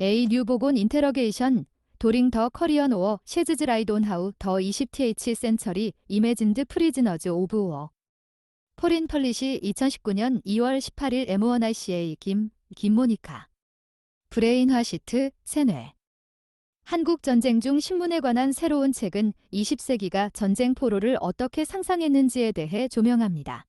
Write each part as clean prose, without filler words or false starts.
A 뉴보곤 인테러게이션 도링 더 커리언 오어 셰즈즈 라이드 온 하우 더 20th 센처리 이매진드 프리즈너즈 오브 워 포린 펄리시 2019년 2월 18일 M1ICA 김모니카 브레인화 시트 세뇌 한국 전쟁 중 신문에 관한 새로운 책은 20세기가 전쟁 포로를 어떻게 상상했는지에 대해 조명합니다.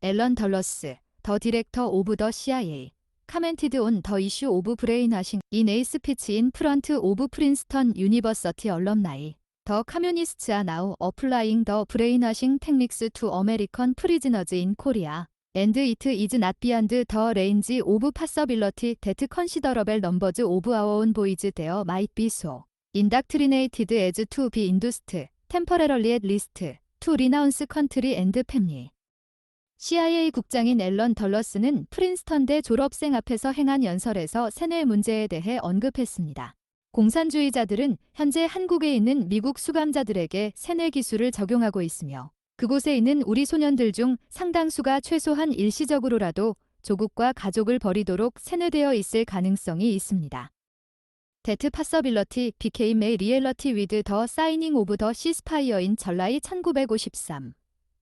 앨런 덜러스, 더 디렉터 오브 더 CIA, 카멘티드 온 더 이슈 오브 브레인화싱 인 에이 스피치 인 프런트 오브 프린스턴 유니버서티 얼럼나이 더 커뮤니스트 아 나우 어플라잉 더 브레인화싱 테크닉스 투 어메리컨 프리즈너즈 인 코리아 and it is not beyond the range of possibility that considerable numbers of our own boys there might be so indoctrinated as to be induced, temporarily at least, to renounce country and family. CIA 국장인 앨런 덜러스는 프린스턴대 졸업생 앞에서 행한 연설에서 세뇌 문제에 대해 언급했습니다. 공산주의자들은 현재 한국에 있는 미국 수감자들에게 세뇌 기술을 적용하고 있으며 그곳에 있는 우리 소년들 중 상당수가 최소한 일시적으로라도 조국과 가족을 버리도록 세뇌되어 있을 가능성이 있습니다. That possibility became a reality with the signing of the ceasefire in July 1953.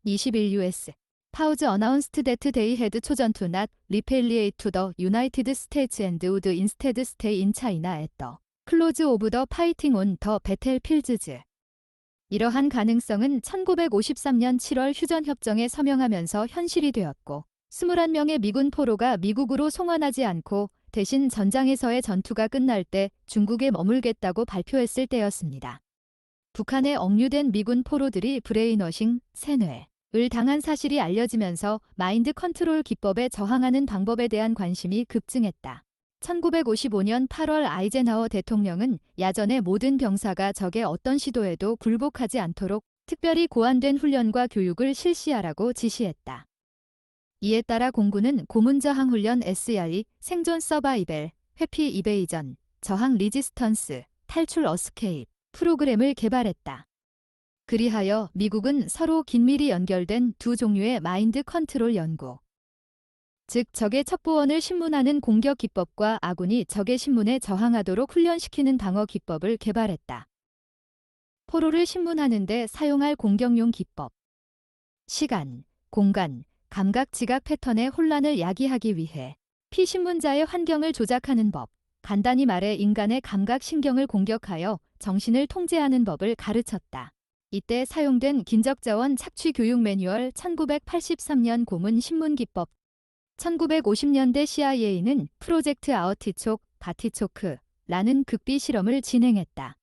21 US. Pause announced that they had chosen to not retaliate to the United States and would instead stay in China at the close of the fighting on the battlefields. 이러한 가능성은 1953년 7월 휴전협정에 서명하면서 현실이 되었고 21명의 미군 포로가 미국으로 송환하지 않고 대신 전장에서의 전투가 끝날 때 중국에 머물겠다고 발표했을 때였습니다. 북한에 억류된 미군 포로들이 브레인워싱, 세뇌를 당한 사실이 알려지면서 마인드 컨트롤 기법에 저항하는 방법에 대한 관심이 급증했다. 1955년 8월 아이젠하워 대통령은 야전의 모든 병사가 적의 어떤 시도에도 굴복하지 않도록 특별히 고안된 훈련과 교육을 실시하라고 지시했다. 이에 따라 공군은 고문저항 훈련 SRE, 생존 서바이벨, 회피 이베이전, 저항 리지스턴스, 탈출 어스케입 프로그램을 개발했다. 그리하여 미국은 서로 긴밀히 연결된 두 종류의 마인드 컨트롤 연구, 즉 적의 첩보원을 신문하는 공격 기법과 아군이 적의 신문에 저항하도록 훈련시키는 방어 기법을 개발했다. 포로를 신문하는 데 사용할 공격용 기법. 시간, 공간, 감각 지각 패턴의 혼란을 야기하기 위해 피신문자의 환경을 조작하는 법, 간단히 말해 인간의 감각 신경을 공격하여 정신을 통제하는 법을 가르쳤다. 이때 사용된 긴적자원 착취 교육 매뉴얼 1983년 고문 신문기법 1950년대 CIA는 프로젝트 아티초크, 바티초크라는 극비 실험을 진행했다.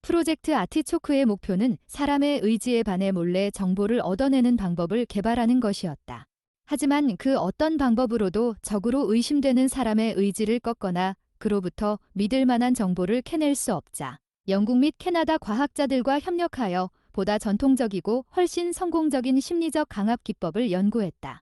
프로젝트 아티초크의 목표는 사람의 의지에 반해 몰래 정보를 얻어내는 방법을 개발하는 것이었다. 하지만 그 어떤 방법으로도 적으로 의심되는 사람의 의지를 꺾거나 그로부터 믿을 만한 정보를 캐낼 수 없자 영국 및 캐나다 과학자들과 협력하여 보다 전통적이고 훨씬 성공적인 심리적 강압 기법을 연구했다.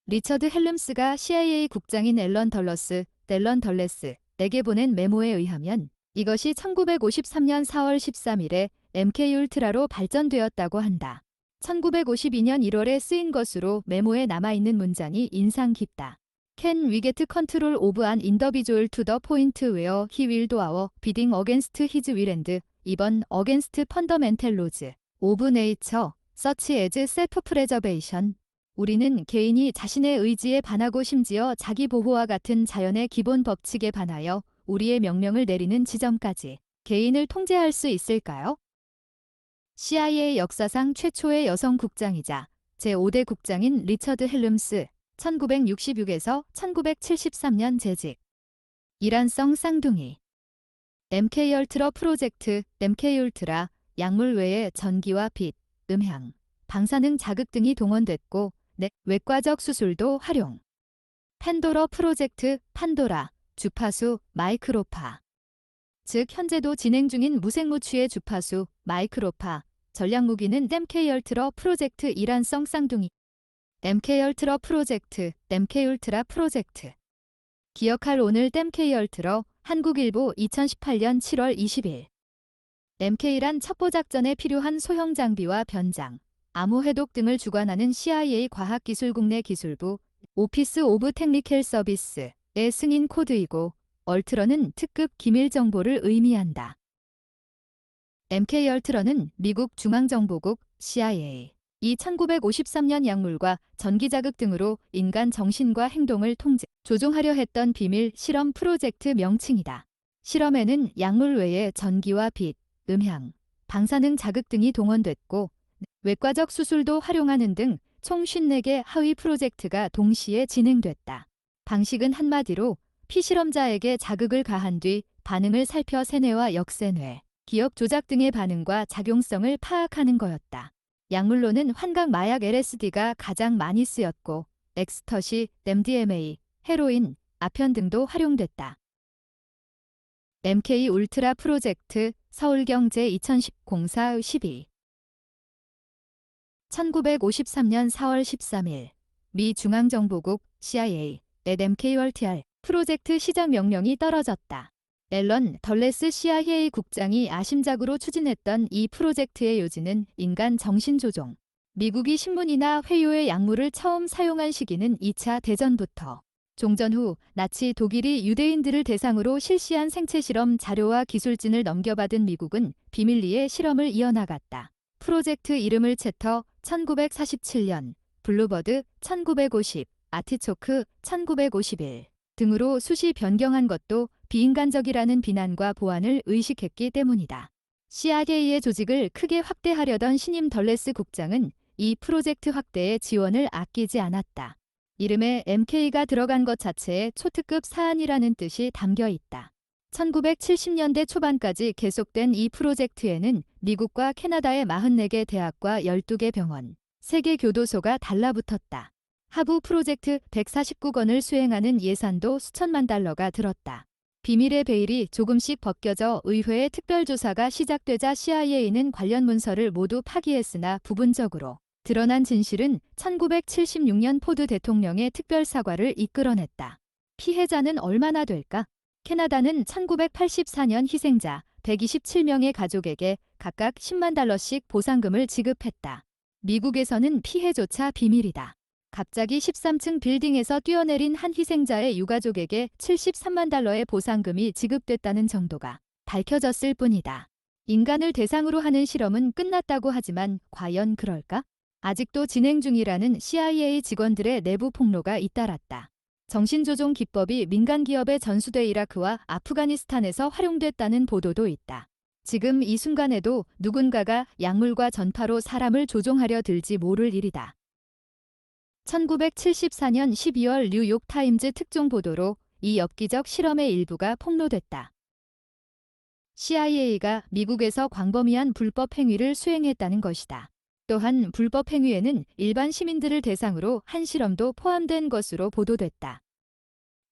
리처드 헬름스가 CIA 국장인 앨런 덜레스에게 보낸 메모에 의하면 이것이 1953년 4월 13일에 MK울트라로 발전되었다고 한다. 1952년 1월에 쓰인 것으로 메모에 남아있는 문장이 인상 깊다. Can we get control of an individual to the point where he will do our bidding against his will and even against fundamental laws of nature, such as self-preservation. 우리는 개인이 자신의 의지에 반하고 심지어 자기 보호와 같은 자연의 기본 법칙에 반하여 우리의 명령을 내리는 지점까지 개인을 통제할 수 있을까요? CIA 역사상 최초의 여성 국장이자 제5대 국장인 리처드 헬름스 1966에서 1973년 재직. 이란성 쌍둥이 MK울트라 프로젝트 MK울트라 약물 외에 전기와 빛, 음향, 방사능 자극 등이 동원됐고 외과적 수술도 활용. 팬도러 프로젝트 판도라 주파수 마이크로파 즉 현재도 진행 중인 무색무취의 주파수 마이크로파 전략무기는 MK울트라 프로젝트 이란성 쌍둥이 MK울트라 프로젝트 MK울트라 프로젝트 기억할 오늘 MK울트라 한국일보 2018년 7월 20일 MK란 첩보작전에 필요한 소형 장비와 변장, 암호 해독 등을 주관하는 CIA 과학기술국 내 기술부 오피스 오브 테크니컬 서비스의 승인 코드이고 얼트런은 특급 기밀 정보를 의미한다. MK얼트런은 미국 중앙정보국 CIA 이 1953년 약물과 전기자극 등으로 인간 정신과 행동을 조종하려 했던 비밀 실험 프로젝트 명칭이다. 실험에는 약물 외에 전기와 빛, 음향, 방사능 자극 등이 동원됐고 외과적 수술도 활용하는 등 총 54개 하위 프로젝트가 동시에 진행됐다. 방식은 한마디로 피실험자에게 자극을 가한 뒤 반응을 살펴 세뇌와 역세뇌, 기억 조작 등의 반응과 작용성을 파악하는 거였다. 약물로는 환각 마약 LSD가 가장 많이 쓰였고 엑스터시, MDMA, 헤로인, 아편 등도 활용됐다. MK 울트라 프로젝트 서울경제 2010-04-12 1953년 4월 13일 미 중앙정보국 CIA 의 MK얼트R 프로젝트 시작 명령이 떨어졌다. 앨런 덜레스 CIA 국장이 아심작으로 추진했던 이 프로젝트의 요지는 인간 정신조종. 미국이 신문이나 회유의 약물을 처음 사용한 시기는 2차 대전부터 종전 후 나치 독일이 유대인들을 대상으로 실시한 생체실험 자료와 기술진을 넘겨받은 미국은 비밀리에 실험을 이어나갔다. 프로젝트 이름을 채터 1947년, 블루버드 1950, 아티초크 1951 등으로 수시 변경한 것도 비인간적이라는 비난과 보완을 의식했기 때문이다. CIA의 조직을 크게 확대하려던 신임 덜레스 국장은 이 프로젝트 확대에 지원을 아끼지 않았다. 이름에 MK가 들어간 것 자체에 초특급 사안이라는 뜻이 담겨 있다. 1970년대 초반까지 계속된 이 프로젝트에는 미국과 캐나다의 44개 대학과 12개 병원, 3개 교도소가 달라붙었다. 하부 프로젝트 149건을 수행하는 예산도 수천만 달러가 들었다. 비밀의 베일이 조금씩 벗겨져 의회의 특별조사가 시작되자 CIA는 관련 문서를 모두 파기했으나 부분적으로 드러난 진실은 1976년 포드 대통령의 특별사과를 이끌어냈다. 피해자는 얼마나 될까? 캐나다는 1984년 희생자 127명의 가족에게 각각 10만 달러씩 보상금을 지급했다. 미국에서는 피해조차 비밀이다. 갑자기 13층 빌딩에서 뛰어내린 한 희생자의 유가족에게 73만 달러의 보상금이 지급됐다는 정도가 밝혀졌을 뿐이다. 인간을 대상으로 하는 실험은 끝났다고 하지만 과연 그럴까? 아직도 진행 중이라는 CIA 직원들의 내부 폭로가 잇따랐다. 정신조종 기법이 민간 기업에 전수돼 이라크와 아프가니스탄에서 활용됐다는 보도도 있다. 지금 이 순간에도 누군가가 약물과 전파로 사람을 조종하려 들지 모를 일이다. 1974년 12월 뉴욕타임즈 특종 보도로 이 엽기적 실험의 일부가 폭로됐다. CIA가 미국에서 광범위한 불법 행위를 수행했다는 것이다. 또한 불법 행위에는 일반 시민들을 대상으로 한 실험도 포함된 것으로 보도됐다.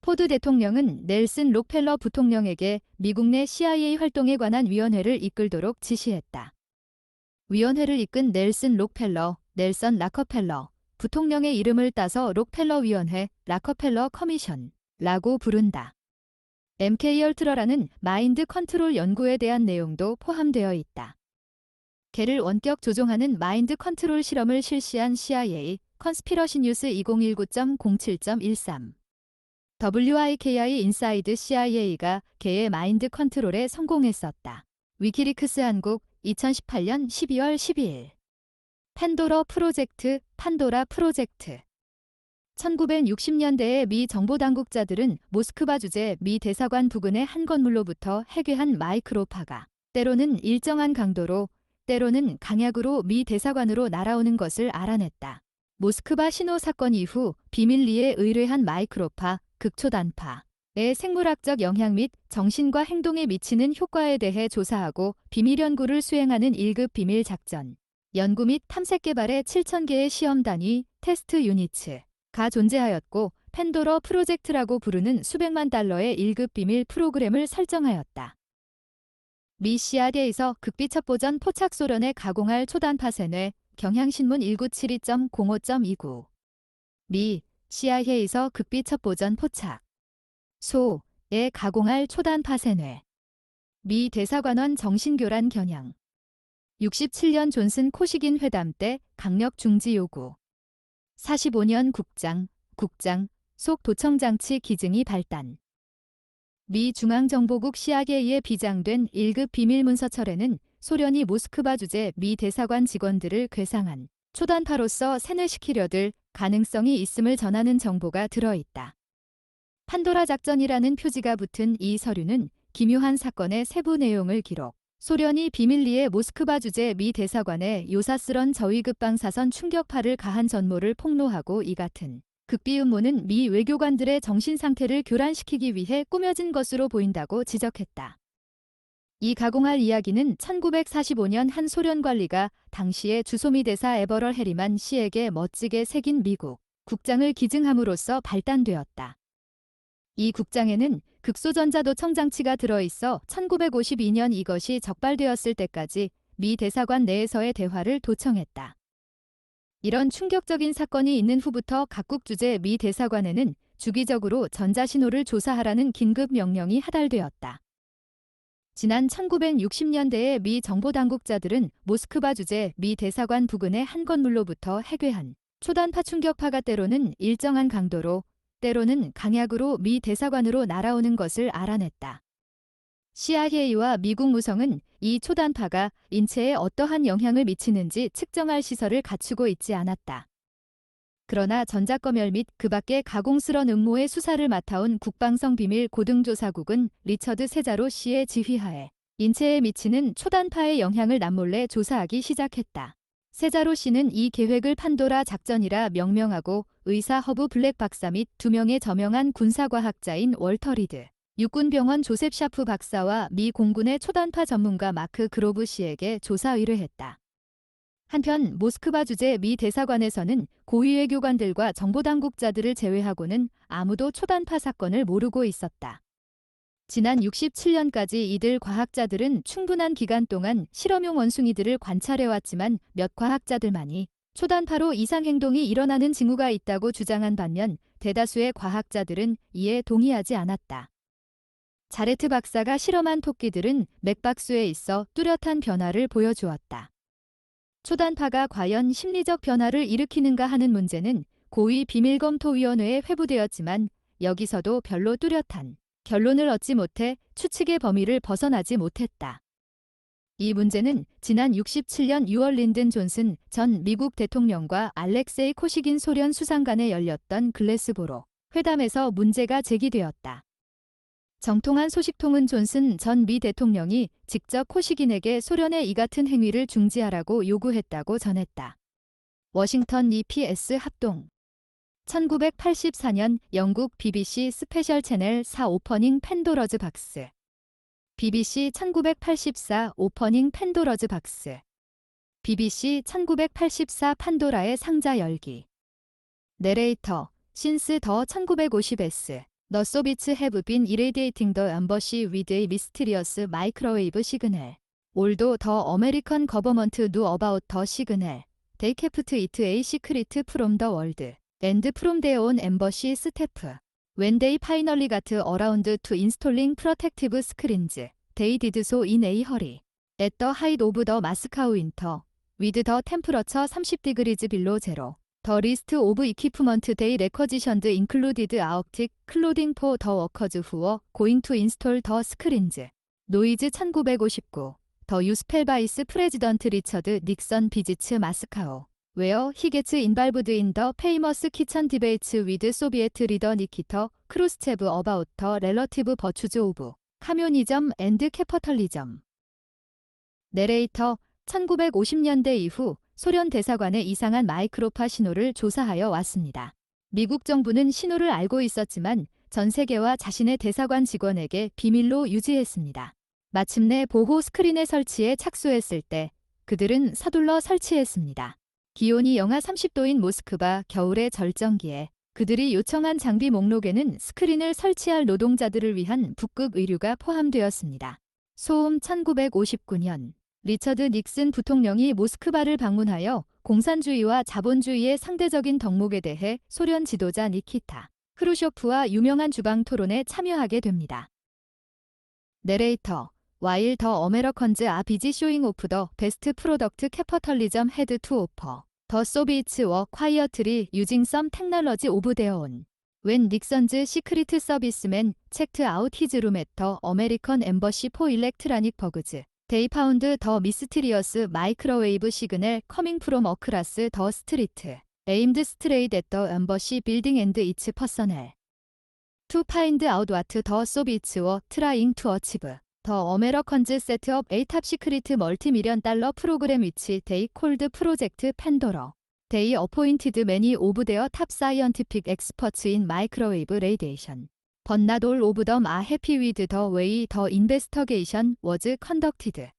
포드 대통령은 넬슨 록펠러 부통령에게 미국 내 CIA 활동에 관한 위원회를 이끌도록 지시했다. 위원회를 이끈 넬슨 록펠러, 넬선 라커펠러, 부통령의 이름을 따서 록펠러 위원회, 라커펠러 커미션라고 부른다. MK얼트러라는 마인드 컨트롤 연구에 대한 내용도 포함되어 있다. 개를 원격 조종하는 마인드 컨트롤 실험을 실시한 CIA 컨스피러시 뉴스 2019.07.13 WIKI 인사이드 CIA가 개의 마인드 컨트롤에 성공했었다. 위키리크스 한국 2018년 12월 12일 팬도라 프로젝트, 판도라 프로젝트 1960년대에 미 정보당국자들은 모스크바 주재 미 대사관 부근의 한 건물로부터 해괴한 마이크로파가 때로는 일정한 강도로 때로는 강약으로 미 대사관으로 날아오는 것을 알아냈다. 모스크바 신호 사건 이후 비밀리에 의뢰한 마이크로파, 극초단파의 생물학적 영향 및 정신과 행동에 미치는 효과에 대해 조사하고 비밀 연구를 수행하는 1급 비밀 작전, 연구 및 탐색 개발의 7,000개의 시험 단위, 테스트 유니츠가 존재하였고 팬도러 프로젝트라고 부르는 수백만 달러의 1급 비밀 프로그램을 설정하였다. 미 CIA에서 극비 첩보전 포착 소련에 가공할 초단파 세뇌 경향신문 1972.05.29 미 CIA에서 극비 첩보전 포착 소에 가공할 초단파 세뇌 미 대사관원 정신교란 겨냥 67년 존슨 코시긴 회담 때 강력 중지 요구 45년 국장 속 도청장치 기증이 발단 미 중앙정보국 CIA에 비장된 1급 비밀문서철에는 소련이 모스크바 주재 미 대사관 직원들을 괴상한 초단파로서 세뇌시키려들 가능성이 있음을 전하는 정보가 들어있다. 판도라 작전이라는 표지가 붙은 이 서류는 기묘한 사건의 세부 내용을 기록. 소련이 비밀리에 모스크바 주재 미 대사관에 요사스런 저위급 방사선 충격파를 가한 전모를 폭로하고 이 같은 극비 음모는 미 외교관들의 정신 상태를 교란시키기 위해 꾸며진 것으로 보인다고 지적했다. 이 가공할 이야기는 1945년 한 소련 관리가 당시의 주소미 대사 에버럴 해리만 씨에게 멋지게 새긴 미국 국장을 기증함으로써 발단되었다. 이 국장에는 극소전자도청 장치가 들어있어 1952년 이것이 적발되었을 때까지 미 대사관 내에서의 대화를 도청했다. 이런 충격적인 사건이 있는 후부터 각국 주재 미 대사관에는 주기적으로 전자신호를 조사하라는 긴급 명령이 하달되었다. 지난 1960년대에 미 정보당국자들은 모스크바 주재 미 대사관 부근의 한 건물로부터 해괴한 초단파 충격파가 때로는 일정한 강도로 때로는 강약으로 미 대사관으로 날아오는 것을 알아냈다. CIA와 미국 무성은 이 초단파가 인체에 어떠한 영향을 미치는지 측정할 시설을 갖추고 있지 않았다. 그러나 전자검열 및 그 밖의 가공스런 음모의 수사를 맡아온 국방성비밀 고등조사국은 리처드 세자로 씨의 지휘하에 인체에 미치는 초단파의 영향을 남몰래 조사하기 시작했다. 세자로 씨는 이 계획을 판도라 작전이라 명명하고 의사 허브 블랙 박사 및 2명의 저명한 군사과학자인 월터 리드, 육군병원 조셉 샤프 박사와 미 공군의 초단파 전문가 마크 그로브 씨에게 조사 의뢰했다. 한편 모스크바 주재 미 대사관에서는 고위 외교관들과 정보당국자들을 제외하고는 아무도 초단파 사건을 모르고 있었다. 지난 67년까지 이들 과학자들은 충분한 기간 동안 실험용 원숭이들을 관찰해왔지만 몇 과학자들만이 초단파로 이상행동이 일어나는 징후가 있다고 주장한 반면 대다수의 과학자들은 이에 동의하지 않았다. 자레트 박사가 실험한 토끼들은 맥박수에 있어 뚜렷한 변화를 보여주었다. 초단파가 과연 심리적 변화를 일으키는가 하는 문제는 고위 비밀검토위원회에 회부되었지만 여기서도 별로 뚜렷한 결론을 얻지 못해 추측의 범위를 벗어나지 못했다. 이 문제는 지난 67년 6월 린든 존슨 전 미국 대통령과 알렉세이 코시긴 소련 수상 간에 열렸던 글래스보로 회담에서 문제가 제기되었다. 정통한 소식통은 존슨 전 미 대통령이 직접 코시긴에게 소련의 이 같은 행위를 중지하라고 요구했다고 전했다. 워싱턴 EPS 합동 1984년 영국 BBC 스페셜 채널 4 오퍼닝 팬도러즈 박스 BBC 1984 오퍼닝 팬도러즈 박스 BBC 1984 판도라의 상자 열기 내레이터 신스 더 1950s The Soviets have been irradiating the embassy with a mysterious microwave signal. Although the American government knew about the signal, they kept it a secret from the world. And from their own embassy staff. When they finally got around to installing protective screens, they did so in a hurry. At the height of the Moscow winter, with the temperature 30 degrees below zero, the list of equipment they requisitioned included Arctic clothing for the workers who were going to install the screens. 노이즈 1959. The USPEL Vice President Richard Nixon visits Moscow. Where he gets involved in the famous kitchen debates with Soviet leader Nikita Khrushchev about the relative virtues of communism and capitalism. 내레이터 1950년대 이후 소련 대사관의 이상한 마이크로파 신호를 조사하여 왔습니다. 미국 정부는 신호를 알고 있었지만 전 세계와 자신의 대사관 직원에게 비밀로 유지했습니다. 마침내 보호 스크린의 설치에 착수했을 때 그들은 서둘러 설치했습니다. 기온이 영하 30도인 모스크바 겨울의 절정기에 그들이 요청한 장비 목록에는 스크린을 설치할 노동자들을 위한 북극 의류가 포함되었습니다. 소음 1959년 리처드 닉슨 부통령이 모스크바를 방문하여 공산주의와 자본주의의 상대적인 덕목에 대해 소련 지도자 니키타 크루쇼프와 유명한 주방 토론에 참여하게 됩니다. 내레이터 While the Americans are busy showing off the best product capitalism had to offer, the Soviets were quietly using some technology of their own. When Nixon's secret servicemen checked out his room at the American Embassy for electronic bugs, they found the mysterious microwave signal coming from across the street, aimed straight at the embassy building and its personnel. To find out what the Soviets were trying to achieve, the Americans set up a top-secret multi-million-dollar program which they called Project Pandora. They appointed many of their top scientific experts in microwave radiation. But not all of them are happy with the way the investigation was conducted.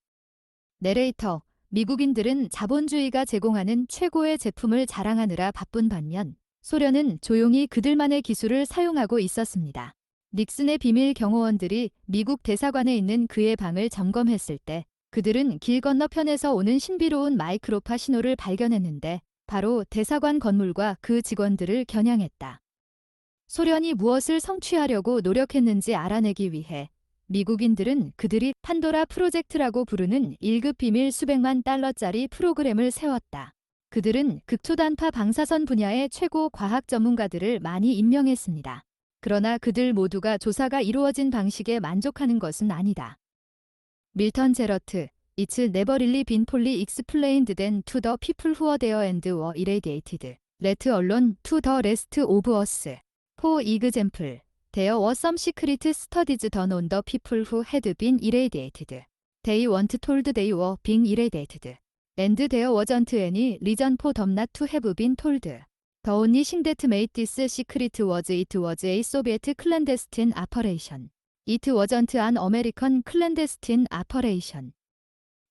내레이터, 미국인들은 자본주의가 제공하는 최고의 제품을 자랑하느라 바쁜 반면 소련은 조용히 그들만의 기술을 사용하고 있었습니다. 닉슨의 비밀 경호원들이 미국 대사관에 있는 그의 방을 점검했을 때 그들은 길 건너편에서 오는 신비로운 마이크로파 신호를 발견했는데 바로 대사관 건물과 그 직원들을 겨냥했다. 소련이 무엇을 성취하려고 노력했는지 알아내기 위해 미국인들은 그들이 판도라 프로젝트라고 부르는 1급 비밀 수백만 달러짜리 프로그램을 세웠다. 그들은 극초단파 방사선 분야의 최고 과학 전문가들을 많이 임명했습니다. 그러나 그들 모두가 조사가 이루어진 방식에 만족하는 것은 아니다. 밀턴 제러트, It's never really been fully explained then to the people who were there and were irradiated, let alone to the rest of us. For example, there were some secret studies done on the people who had been irradiated. They weren't told they were being irradiated. And there wasn't any reason for them not to have been told. The only thing that made this secret was it was a Soviet clandestine operation. It wasn't an American clandestine operation.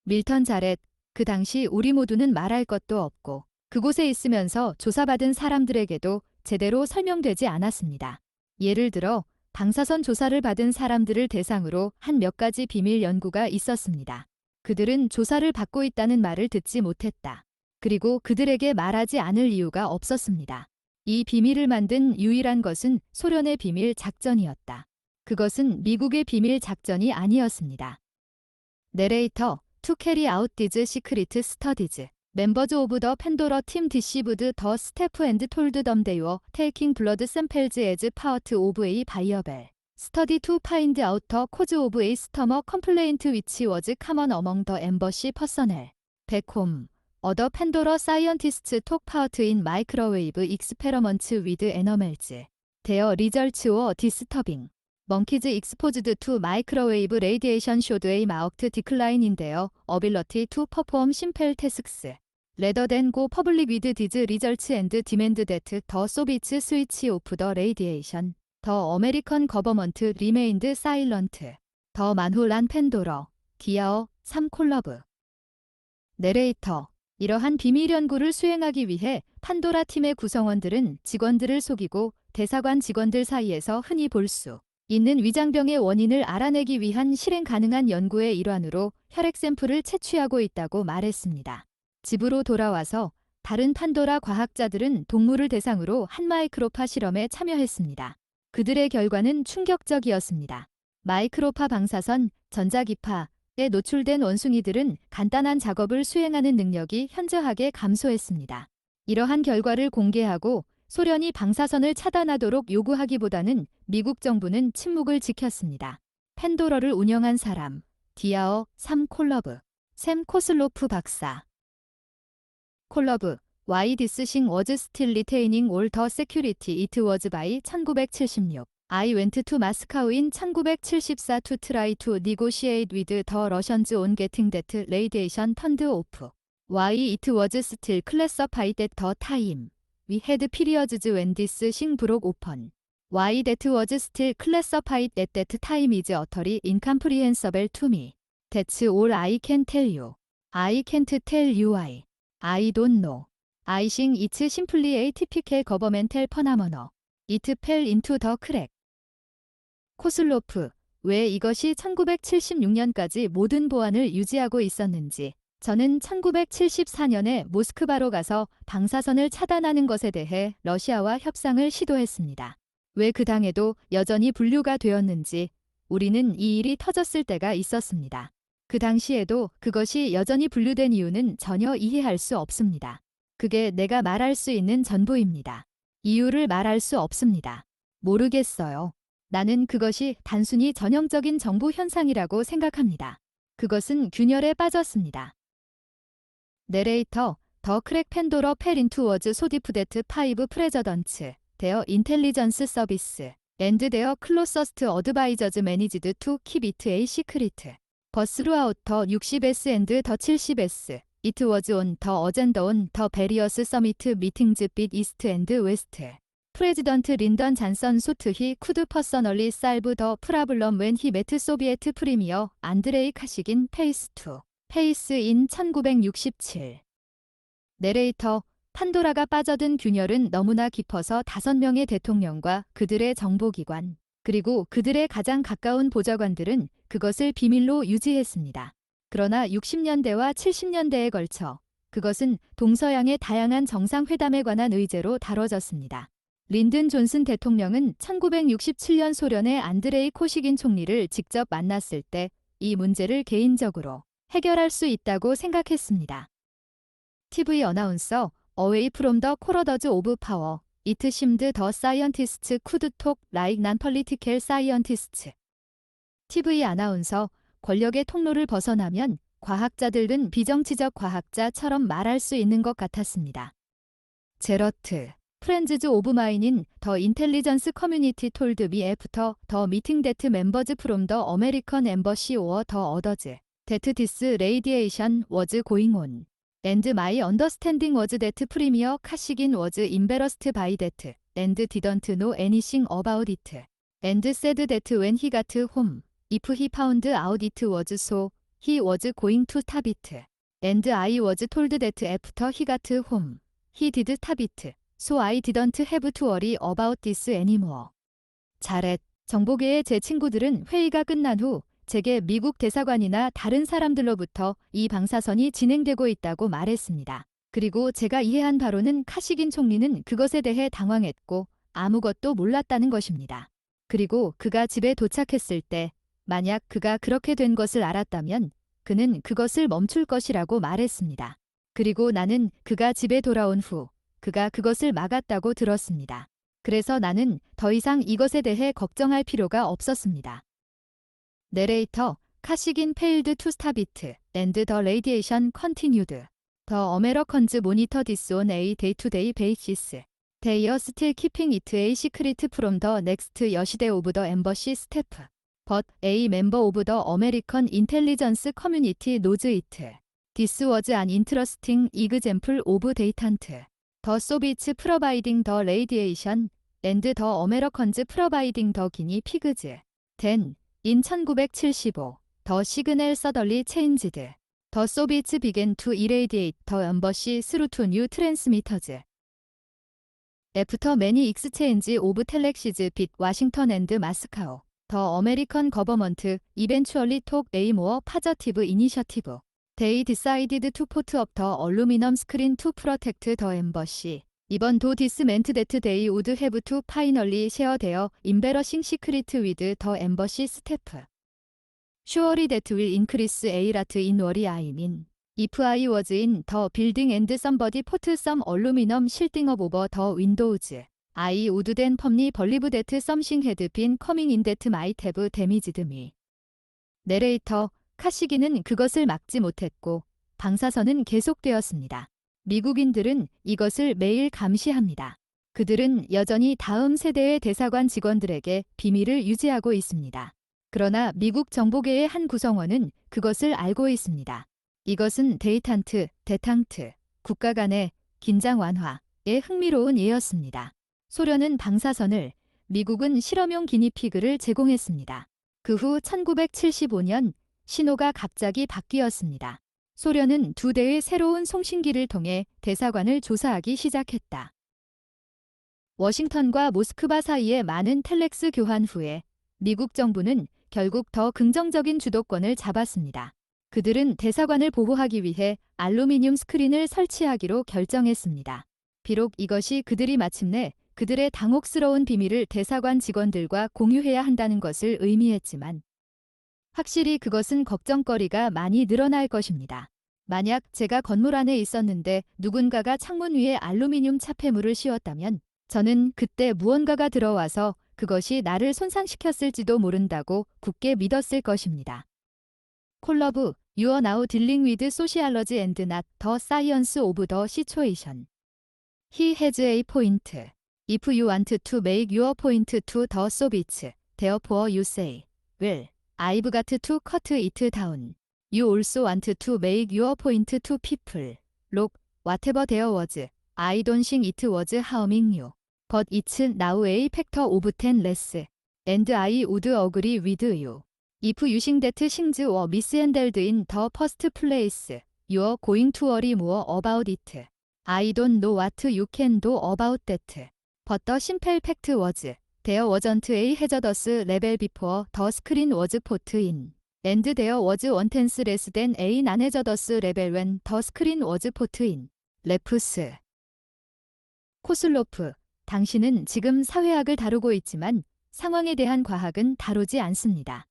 밀턴 자렛, 그 당시 우리 모두는 말할 것도 없고 그곳에 있으면서 조사받은 사람들에게도 제대로 설명되지 않았습니다. 예를 들어 방사선 조사를 받은 사람들을 대상으로 한 몇 가지 비밀 연구가 있었습니다. 그들은 조사를 받고 있다는 말을 듣지 못했다. 그리고 그들에게 말하지 않을 이유가 없었습니다. 이 비밀을 만든 유일한 것은 소련의 비밀 작전이었다. 그것은 미국의 비밀 작전이 아니었습니다. 내레이터, To carry out these secret studies, members of the Pandora team deceived the staff and told them they were taking blood samples as part of a viable study to find out the cause of a stomach complaint which was common among the embassy personnel. Back home, other Pandora scientists took part in microwave experiments with animals. Their results were disturbing. Monkeys exposed to microwave radiation showed a marked decline in their ability to perform simple tasks. Rather than go public with these results and demand that the Soviets switch off the radiation, the American government remained silent. 더 만홀한 팬도러, 디아어 3콜러브. 내레이터, 이러한 비밀 연구를 수행하기 위해 판도라 팀의 구성원들은 직원들을 속이고 대사관 직원들 사이에서 흔히 볼 수 있는 위장병의 원인을 알아내기 위한 실행 가능한 연구의 일환으로 혈액 샘플을 채취하고 있다고 말했습니다. 집으로 돌아와서 다른 판도라 과학자들은 동물을 대상으로 한 마이크로파 실험에 참여했습니다. 그들의 결과는 충격적이었습니다. 마이크로파 방사선, 전자기파에 노출된 원숭이들은 간단한 작업을 수행하는 능력이 현저하게 감소했습니다. 이러한 결과를 공개하고 소련이 방사선을 차단하도록 요구하기보다는 미국 정부는 침묵을 지켰습니다. 팬도러를 운영한 사람, 디아어 3콜러브, 샘 코슬로프 박사. 콜러브, Why this thing was still retaining all the security it was by 1976. I went to Moscow in 1974 to try to negotiate with the Russians on getting that radiation turned off. Why it was still classified at the time. We had periods when this thing broke open. Why that was still classified at that time is utterly incomprehensible to me. That's all I can tell you. I can't tell you why. I don't know. I think it's simply a typical governmental phenomenon. It fell into the crack. 코슬로프, 왜 이것이 1976년까지 모든 보안을 유지하고 있었는지, 저는 1974년에 모스크바로 가서 방사선을 차단하는 것에 대해 러시아와 협상을 시도했습니다. 왜 그 당에도 여전히 분류가 되었는지, 우리는 이 일이 터졌을 때가 있었습니다. 그 당시에도 그것이 여전히 분류된 이유는 전혀 이해할 수 없습니다. 그게 내가 말할 수 있는 전부입니다. 이유를 말할 수 없습니다. 모르겠어요. 나는 그것이 단순히 전형적인 정부 현상이라고 생각합니다. 그것은 균열에 빠졌습니다. 내레이터 더 크랙 팬도러 페린투 워즈 소디프데트 파이브 프레저던츠 데어 인텔리전스 서비스 앤드 데어 클로서스트 어드바이저즈 매니지드 투 킵 이트 에이 시크리트 버스루 아웃 더 60S 앤드 더 70S 이트 워즈 온 더 어젠더 온 더 베리어스 서미트 미팅즈 빛 이스트 앤드 웨스트 프레지던트 린던 잔선 소트 히 쿠드 퍼서널리 살브 더 프라블럼 웬 히 메트 소비에트 프리미어 안드레이 카시긴 페이스 2 페이스 인 1967 내레이터 판도라가 빠져든 균열은 너무나 깊어서 5명의 대통령과 그들의 정보기관 그리고 그들의 가장 가까운 보좌관들은 그것을 비밀로 유지했습니다. 그러나 60년대와 70년대에 걸쳐 그것은 동서양의 다양한 정상회담에 관한 의제로 다뤄졌습니다. 린든 존슨 대통령은 1967년 소련의 안드레이 코시긴 총리를 직접 만났을 때 이 문제를 개인적으로 해결할 수 있다고 생각했습니다. TV 어나운서 어웨이 프롬 더 코러더즈 오브 파워 이트 심드 더 사이언티스트 쿠드 톡 라이크 난 펄리티켈 사이언티스트 TV 아나운서 권력의 통로를 벗어나면 과학자들은 비정치적 과학자처럼 말할 수 있는 것 같았습니다. 제러트 프렌즈즈 오브 마인인 더 인텔리전스 커뮤니티 톨드 미 애프터 더 미팅 데트 멤버즈 프롬 더 어메리컨 엠버시 오어 더 어더즈 데트 디스 레이디에이션 워즈 고잉 온 앤드 마이 언더스탠딩 워즈 데트 프리미어 카시긴 워즈 임베러스트 바이 데트 앤드 디던트 노 애니싱 어바웃 이트 앤드 세드 데트 웬 히 가트 홈 이프 히 파운드 아웃 이트 워즈 소 히 워즈 고잉 투 탑 이트 앤드 아이 워즈 톨드 데트 애프터 히 가트 홈 히 디드 탑 이트 So I didn't have to worry about this anymore. 자렛, 정보계의 제 친구들은 회의가 끝난 후 제게 미국 대사관이나 다른 사람들로부터 이 방사선이 진행되고 있다고 말했습니다. 그리고 제가 이해한 바로는 카시긴 총리는 그것에 대해 당황했고 아무것도 몰랐다는 것입니다. 그리고 그가 집에 도착했을 때 만약 그가 그렇게 된 것을 알았다면 그는 그것을 멈출 것이라고 말했습니다. 그리고 나는 그가 집에 돌아온 후 그가 그것을 막았다고 들었습니다. 그래서 나는 더 이상 이것에 대해 걱정할 필요가 없었습니다. 내레이터 카시긴 페일드 투 스탑 이트 앤드 더 레이디에이션 컨티뉴드 더 어메러컨즈 모니터 디스 온 에이 데이 투 데이 베이시스 They are still keeping it a secret from the next 여시대 오브 더 엠버시 스태프 But a member of the American intelligence community knows it. This was an interesting example of detente. The Soviets providing the radiation and the Americans providing the guinea pigs. Then, in 1975, the signal suddenly changed. The Soviets began to irradiate the embassy through two new transmitters. After many exchanges of telexes between Washington and Moscow, the American government eventually took a more positive initiative. They decided to put up the aluminum screen to protect the embassy. Even though this meant that they would have to finally share their embarrassing secret with the embassy staff. Surely that will increase a lot in worry I mean. If I was in the building and somebody put some aluminum shielding up over the windows, I would then firmly believe that something had been coming in that might have damaged me. 내레이터 카시기는 그것을 막지 못했고 방사선은 계속되었습니다. 미국인들은 이것을 매일 감시합니다. 그들은 여전히 다음 세대의 대사관 직원들에게 비밀을 유지하고 있습니다. 그러나 미국 정보계의 한 구성원은 그것을 알고 있습니다. 이것은 데탕트, 국가 간의 긴장 완화의 흥미로운 예였습니다. 소련은 방사선을, 미국은 실험용 기니피그를 제공했습니다. 그 후 1975년 신호가 갑자기 바뀌었습니다. 소련은 두 대의 새로운 송신기를 통해 대사관을 조사하기 시작했다. 워싱턴과 모스크바 사이의 많은 텔렉스 교환 후에 미국 정부는 결국 더 긍정적인 주도권을 잡았습니다. 그들은 대사관을 보호하기 위해 알루미늄 스크린을 설치하기로 결정했습니다. 비록 이것이 그들이 마침내 그들의 당혹스러운 비밀을 대사관 직원들과 공유해야 한다는 것을 의미했지만 확실히 그것은 걱정거리가 많이 늘어날 것입니다. 만약 제가 건물 안에 있었는데 누군가가 창문 위에 알루미늄 차폐물을 씌웠다면 저는 그때 무언가가 들어와서 그것이 나를 손상시켰을지도 모른다고 굳게 믿었을 것입니다. 콜러브, You are now dealing with sociology and not the science of the situation. He has a point. If you want to make your point to the Soviets, therefore you say, well, I've got to cut it down. You also want to make your point to people. Look, whatever there was, I don't think it was harming you. But it's now a factor of 10 less. And I would agree with you. If you think that things were mishandled in the first place, you're going to worry more about it. I don't know what you can do about that. But the simple fact was, there wasn't a hazardous level before the screen was put in. And there was 1/10 less than a non-hazardous level when the screen was put in. 레프스. 코슬로프, 당신은 지금 사회학을 다루고 있지만 상황에 대한 과학은 다루지 않습니다.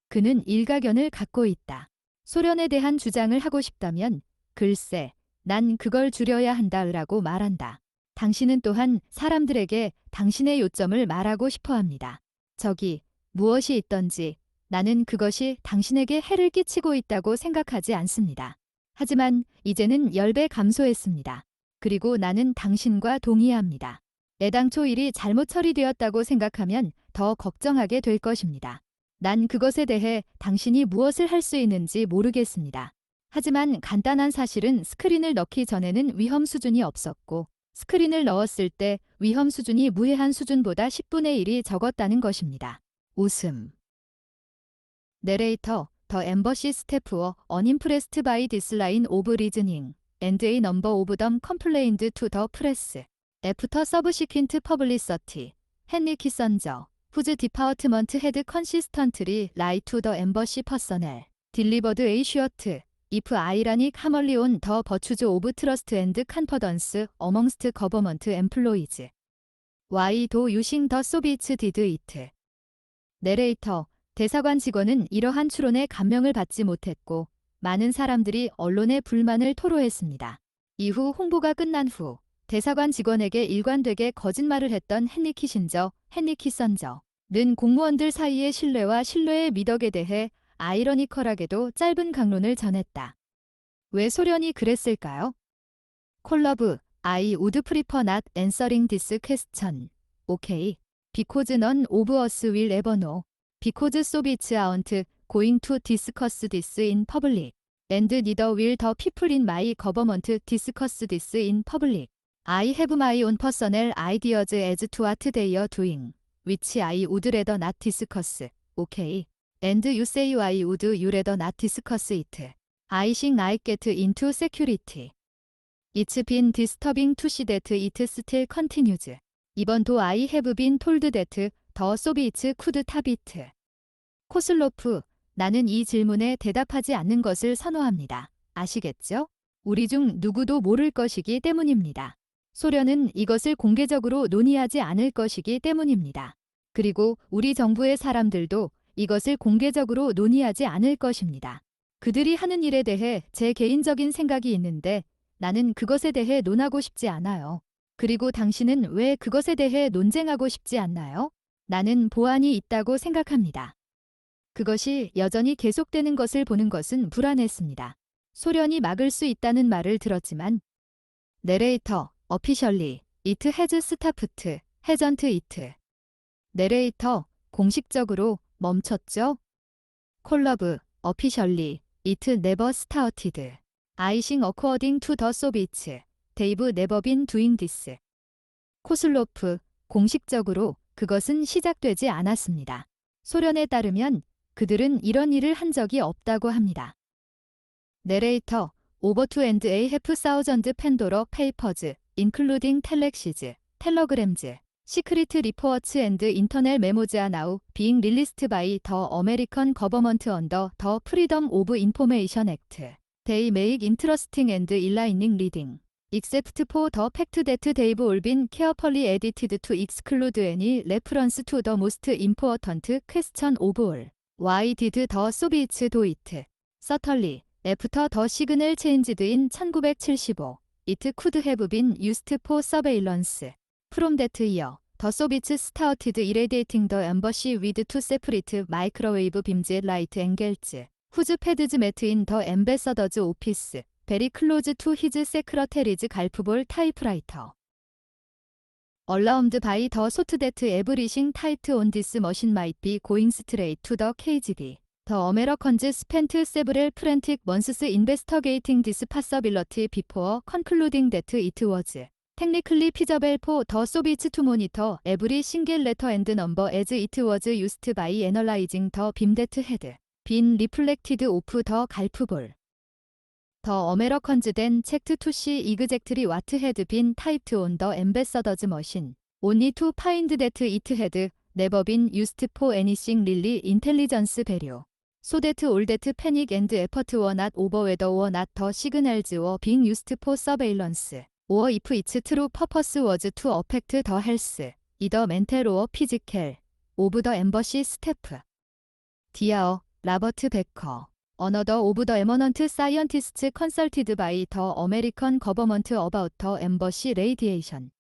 그는 일가견을 갖고 있다. 소련에 대한 주장을 하고 싶다면 글쎄, 난 그걸 줄여야 한다라고 말한다. 당신은 또한 사람들에게 당신의 요점을 말하고 싶어 합니다. 저기, 무엇이 있던지 나는 그것이 당신에게 해를 끼치고 있다고 생각하지 않습니다. 하지만 이제는 10배 감소했습니다. 그리고 나는 당신과 동의합니다. 애당초 일이 잘못 처리되었다고 생각하면 더 걱정하게 될 것입니다. 난 그것에 대해 당신이 무엇을 할 수 있는지 모르겠습니다. 하지만 간단한 사실은 스크린을 넣기 전에는 위험 수준이 없었고 스크린을 넣었을 때 위험 수준이 무해한 수준보다 10분의 1이 적었다는 것입니다. 웃음. 내레이터, The embassy staff were unimpressed by this line of reasoning, and a number of them complained to the press. After subsequent publicity, Henry Kissinger, whose department had consistently lied to the embassy personnel, delivered a short, if ironic homily on the virtues of trust and confidence amongst government employees. Why do you think the Soviets did it? 내레이터, 대사관 직원은 이러한 추론에 감명을 받지 못했고 많은 사람들이 언론에 불만을 토로했습니다. 이후 홍보가 끝난 후 대사관 직원에게 일관되게 거짓말을 했던 헨리 키선저는 공무원들 사이의 신뢰와 신뢰의 미덕에 대해 아이러니컬하게도 짧은 강론을 전했다. 왜 소련이 그랬을까요? 콜러브, I would prefer not answering this question. Okay. Because none of us will ever know. Because Soviets aren't going to discuss this in public. And neither will the people in my government discuss this in public. I have my own personal ideas as to what they are doing, which I would rather not discuss. Okay. And you say why would you rather not discuss it? I think I get into security. It's been disturbing to see that it still continues. Even though I have been told that the Soviets could top it. 코슬로프, 나는 이 질문에 대답하지 않는 것을 선호합니다. 아시겠죠? 우리 중 누구도 모를 것이기 때문입니다. 소련은 이것을 공개적으로 논의하지 않을 것이기 때문입니다. 그리고 우리 정부의 사람들도 이것을 공개적으로 논의하지 않을 것입니다. 그들이 하는 일에 대해 제 개인적인 생각이 있는데 나는 그것에 대해 논하고 싶지 않아요. 그리고 당신은 왜 그것에 대해 논쟁하고 싶지 않나요? 나는 보안이 있다고 생각합니다. 그것이 여전히 계속되는 것을 보는 것은 불안했습니다. 소련이 막을 수 있다는 말을 들었지만 내레이터, officially, it has stopped, hasn't it? 내레이터, 공식적으로 멈췄죠? 콜러브, officially, it never started. I think according to the Soviets, they've never been doing this. 코슬로프, 공식적으로 그것은 시작되지 않았습니다. 소련에 따르면 그들은 이런 일을 한 적이 없다고 합니다. 내레이터, over 2.5,000 Pandora papers, including telexes, telegrams, secret reports and internal memos are now being released by the American government under the Freedom of Information Act. They make interesting and enlightening reading, except for the fact that they've all been carefully edited to exclude any reference to the most important question of all. Why did the Soviets do it? Certainly, after the signal changed in 1975, it could have been used for surveillance. From that year, 더 소비츠 스타어티드 이레디에이팅 더 엠버시 위드 투 세프리트 마이크로웨이브 빔즈 라이트 앵겔즈 후즈 패드즈 매트 인 더 엠베서더즈 오피스 베리 클로즈 투 히즈 세크러테리즈 갈프볼 타이프라이터 얼라움드 바이 더 소트 데트 에브리싱 타이트 온 디스 머신 마이트 비 고잉 스트레이트 투 더 KGB 더 어메러컨즈 스펜트 세브렐 프렌틱 먼스스 인베스터게이팅 디스 파서빌러티 비포어 컨클루딩 데트 이트 워즈 테크니컬리 피저벨 포 더 소비츠 투 모니터 에브리 싱글 레터 앤드 넘버 에즈 이트 워즈 유스트 바이 애널라이징 더 빔데트 헤드 빈 리플렉티드 오프 더 갈프볼 더 어메러컨즈 된 체크트 투시 이그젝트리 와트 헤드 빈 타이트 온 더 엠베서더즈 머신 온리 투 파인드 데트 이트 헤드 네버 빈 유스트 포 애니싱 릴리 인텔리전스 배료 소데트 올데트 패닉 앤드 에퍼트 워낫 오버웨더 워낫 더 시그널즈 워빙 유스트 포 서베일런스 오어 이프 이츠 트루 퍼퍼스 워즈 투 어펙트 더 헬스 이더 멘텔 오어 피지켈 오브 더 엠버시 스태프 디아어 라버트 베커 어너더 오브 더 에머넌트 사이언티스트 컨설티드 바이 더 어메리컨 거버먼트 어바웃 더 엠버시 레이디에이션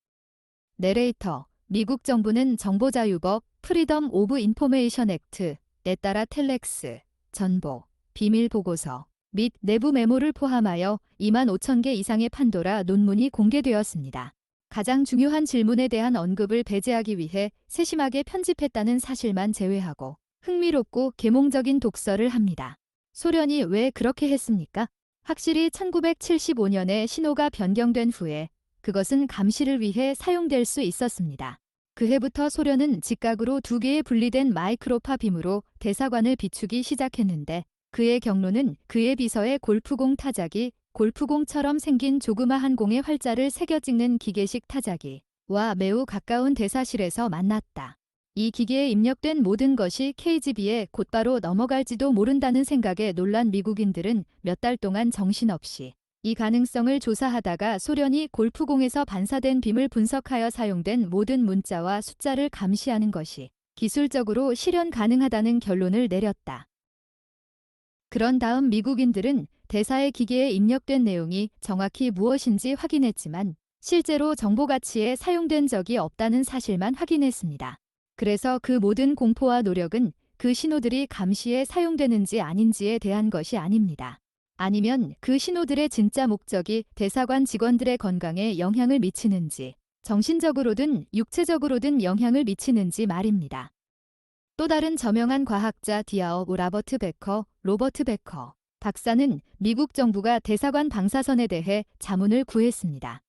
내레이터 미국 정부는 정보자유법 프리덤 오브 인포메이션 액트에 따라 텔렉스, 전보, 비밀 보고서 및 내부 메모를 포함하여 2만 5천 개 이상의 판도라 논문이 공개되었습니다. 가장 중요한 질문에 대한 언급을 배제하기 위해 세심하게 편집했다는 사실만 제외하고 흥미롭고 계몽적인 독서를 합니다. 소련이 왜 그렇게 했습니까? 확실히 1975년에 신호가 변경된 후에 그것은 감시를 위해 사용될 수 있었습니다. 그해부터 소련은 직각으로 두 개의 분리된 마이크로파 빔으로 대사관을 비추기 시작했는데 그의 경로는 그의 비서의 골프공 타자기, 골프공처럼 생긴 조그마한 공에 활자를 새겨 찍는 기계식 타자기와 매우 가까운 대사실에서 만났다. 이 기계에 입력된 모든 것이 KGB에 곧바로 넘어갈지도 모른다는 생각에 놀란 미국인들은 몇 달 동안 정신없이 이 가능성을 조사하다가 소련이 골프공에서 반사된 빔을 분석하여 사용된 모든 문자와 숫자를 감시하는 것이 기술적으로 실현 가능하다는 결론을 내렸다. 그런 다음 미국인들은 대사의 기계에 입력된 내용이 정확히 무엇인지 확인했지만 실제로 정보 가치에 사용된 적이 없다는 사실만 확인했습니다. 그래서 그 모든 공포와 노력은 그 신호들이 감시에 사용되는지 아닌지에 대한 것이 아닙니다. 아니면 그 신호들의 진짜 목적이 대사관 직원들의 건강에 영향을 미치는지, 정신적으로든 육체적으로든 영향을 미치는지 말입니다. 또 다른 저명한 과학자 디아어 라버트 베커, 로버트 베커 박사는 미국 정부가 대사관 방사선에 대해 자문을 구했습니다.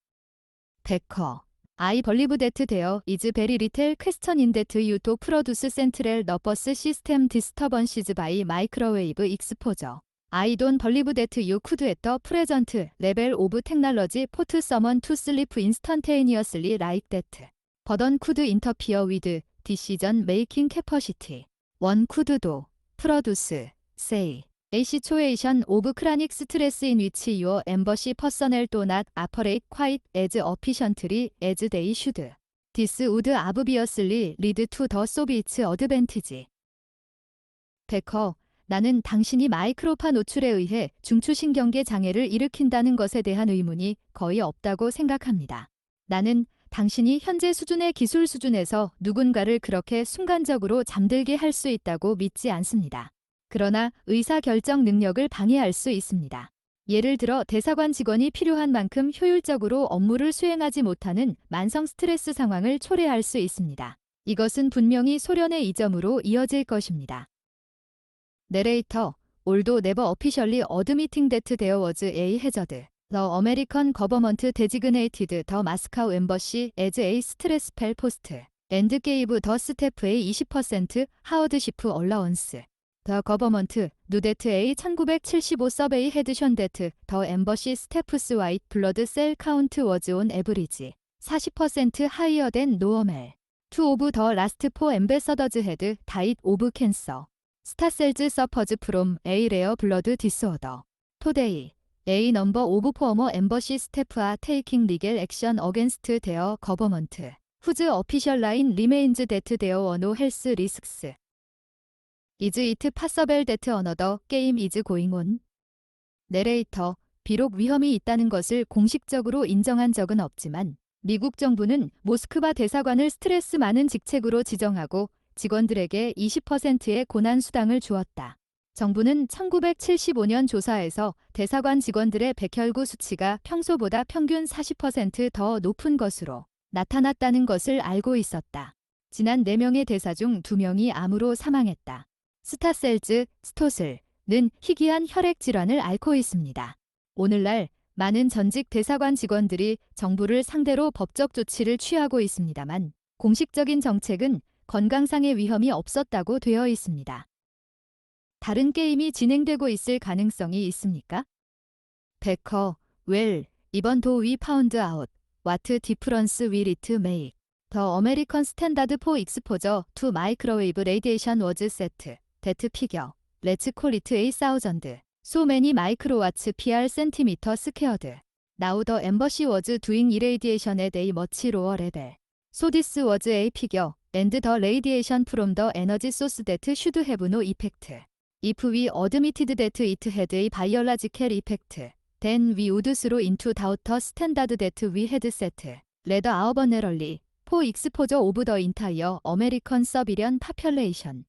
베커 I believe that there is very little question in that you to produce central nervous system disturbances by microwave exposure. I don't believe that you could at the present level of technology put someone to sleep instantaneously like that. But one could interfere with decision making capacity. One could do, produce, say, a situation of chronic stress in which your embassy personnel do not operate quite as efficiently as they should. This would obviously lead to the Soviet's advantage. 베커, 나는 당신이 마이크로파 노출에 의해 중추신경계 장애를 일으킨다는 것에 대한 의문이 거의 없다고 생각합니다. 나는 당신이 현재 수준의 기술 수준에서 누군가를 그렇게 순간적으로 잠들게 할 수 있다고 믿지 않습니다. 그러나 의사결정 능력을 방해할 수 있습니다. 예를 들어 대사관 직원이 필요한 만큼 효율적으로 업무를 수행하지 못하는 만성 스트레스 상황을 초래할 수 있습니다. 이것은 분명히 소련의 이점으로 이어질 것입니다. 내레이터, Although never officially admitting that there was a hazard, the American government designated the Moscow embassy as a stressful post and gave the staff a 20% hardship allowance. The government knew that a 1975 survey had shown that the embassy staff's white blood cell count was on average 40% higher than normal. Two of the last 4 ambassadors had died of cancer. Star cells suffers from a rare blood disorder. Today, a number of former embassy staff are taking legal action against their government, whose official line remains that there were no health risks. Is it possible that another game is going on? 내레이터, 비록 위험이 있다는 것을 공식적으로 인정한 적은 없지만 미국 정부는 모스크바 대사관을 스트레스 많은 직책으로 지정하고 직원들에게 20%의 고난수당을 주었다. 정부는 1975년 조사에서 대사관 직원들의 백혈구 수치가 평소보다 평균 40% 높은 것으로 나타났다는 것을 알고 있었다. 지난 4명의 대사 중 2명이 암으로 사망했다. 스타셀즈, 스토슬는 희귀한 혈액 질환을 앓고 있습니다. 오늘날 많은 전직 대사관 직원들이 정부를 상대로 법적 조치를 취하고 있습니다만 공식적인 정책은 건강상의 위험이 없었다고 되어 있습니다. 다른 게임이 진행되고 있을 가능성이 있습니까? 베커, 웰, 이번 도 위 파운드 아웃, 와트 디프런스 윌 이트 메이크, 더 아메리칸 스탠다드 포 익스포저 투 마이크로웨이브 레이디에이션 워즈 세트, 데트 피겨, 레츠 콜 이트 8000, so many microwatts per centimeter squared. Now the embassy was doing irradiation at a much lower level. So this was a figure, and the radiation from the energy source that should have no effect. If we admitted that it had a biological effect, then we would throw into doubt the standard that we had set, led our vulnerability for exposure of the entire American civilian population.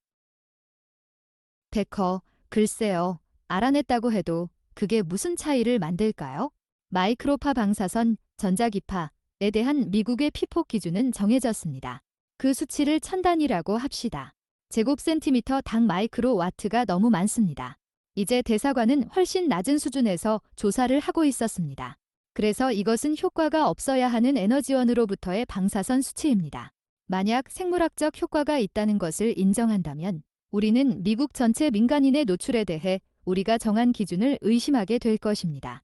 베커, 글쎄요. 알아냈다고 해도 그게 무슨 차이를 만들까요? 마이크로파 방사선, 전자기파에 대한 미국의 피폭 기준은 정해졌습니다. 그 수치를 1000단위라고 합시다. 제곱센티미터 당 마이크로와트가 너무 많습니다. 이제 대사관은 훨씬 낮은 수준에서 조사를 하고 있었습니다. 그래서 이것은 효과가 없어야 하는 에너지원으로부터의 방사선 수치입니다. 만약 생물학적 효과가 있다는 것을 인정한다면 우리는 미국 전체 민간인의 노출에 대해 우리가 정한 기준을 의심하게 될 것입니다.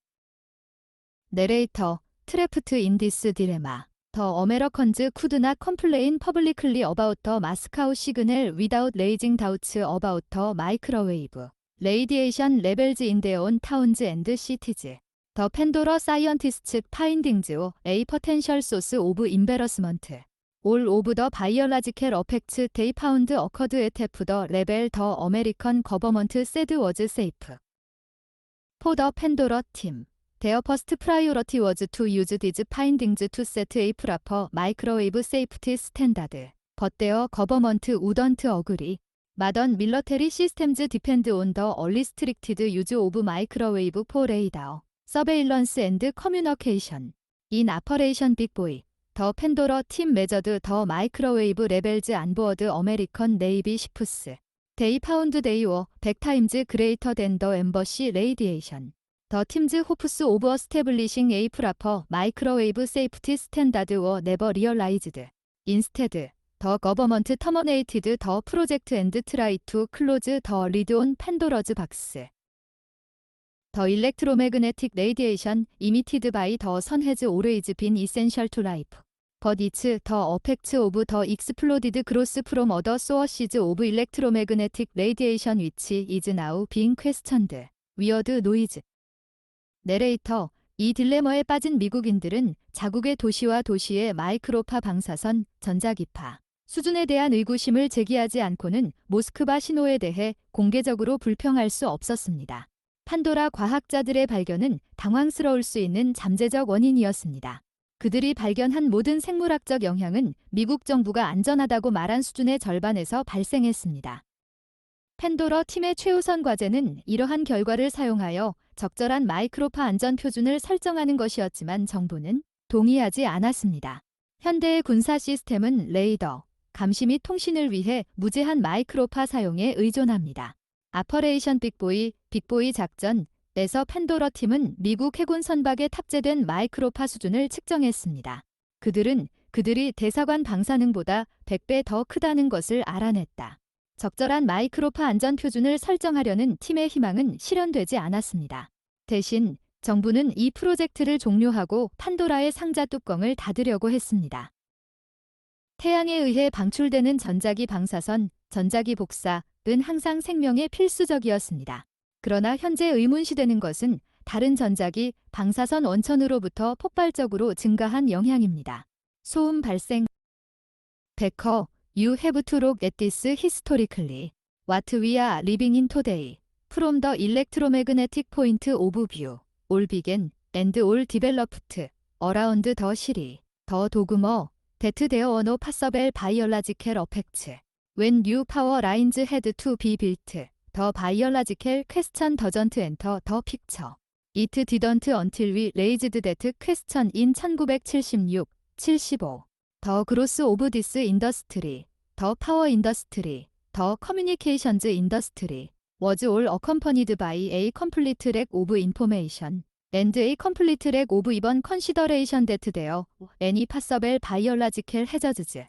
내레이터, 트래프트 인 디스 디레마. 더 어메리컨즈 could not complain publicly about the Moscow signal without raising doubts about the microwave radiation levels in their own towns and cities. The Pandora scientists findings a potential source of embarrassment. All of the biological effects they found occurred at the level the American government said was safe. For the Pandora team, their first priority was to use these findings to set a proper microwave safety standard. But their government wouldn't agree. Modern military systems depend on the unrestricted use of microwave for radar, surveillance and communication. In Operation Big Boy, the Pandora team measured the microwave levels on board American Navy ships. They found they were 100 times greater than the embassy radiation. The team's hopes of establishing a proper microwave safety standard were never realized. Instead, the government terminated the project and tried to close the lid on Pandora's box. The electromagnetic radiation emitted by the sun has always been essential to life. But it's the effects of the exploded growth from other sources of electromagnetic radiation which is now being questioned. Weird noise. 내레이터, 이 딜레마에 빠진 미국인들은 자국의 도시와 도시의 마이크로파 방사선, 전자기파 수준에 대한 의구심을 제기하지 않고는 모스크바 신호에 대해 공개적으로 불평할 수 없었습니다. 판도라 과학자들의 발견은 당황스러울 수 있는 잠재적 원인이었습니다. 그들이 발견한 모든 생물학적 영향은 미국 정부가 안전하다고 말한 수준의 절반에서 발생했습니다. 팬도러 팀의 최우선 과제는 이러한 결과를 사용하여 적절한 마이크로파 안전 표준을 설정하는 것이었지만 정부는 동의하지 않았습니다. 현대의 군사 시스템은 레이더, 감시 및 통신을 위해 무제한 마이크로파 사용에 의존합니다. 아퍼레이션 빅보이 작전에서 팬도러 팀은 미국 해군 선박에 탑재된 마이크로파 수준을 측정했습니다. 그들이 대사관 방사능보다 100배 더 크다는 것을 알아냈다. 적절한 마이크로파 안전 표준을 설정하려는 팀의 희망은 실현되지 않았습니다. 대신 정부는 이 프로젝트를 종료하고 판도라의 상자 뚜껑을 닫으려고 했습니다. 태양에 의해 방출되는 전자기 방사선, 전자기 복사은 항상 생명에 필수적이었습니다. 그러나 현재 의문시되는 것은 다른 전자기, 방사선 원천으로부터 폭발적으로 증가한 영향입니다. 소음 발생. 베커, You have to look at this historically. What we are living in today. From the electromagnetic point of view. All began and all developed around the city. 더 도그머, 데트 데어 원오 파서벨 바이올라지켈 어펙츠. When new power lines had to be built, 더 바이올라지켈 퀘스천 더전트 엔터 더 픽처. It didn't until we raised that question in 1976, 75. 더 그로스 오브 디스 인더스트리, 더 파워 인더스트리, 더 커뮤니케이션즈 인더스트리. Was all accompanied by a complete lack of information. And a complete lack of even consideration that there any possible biological hazards.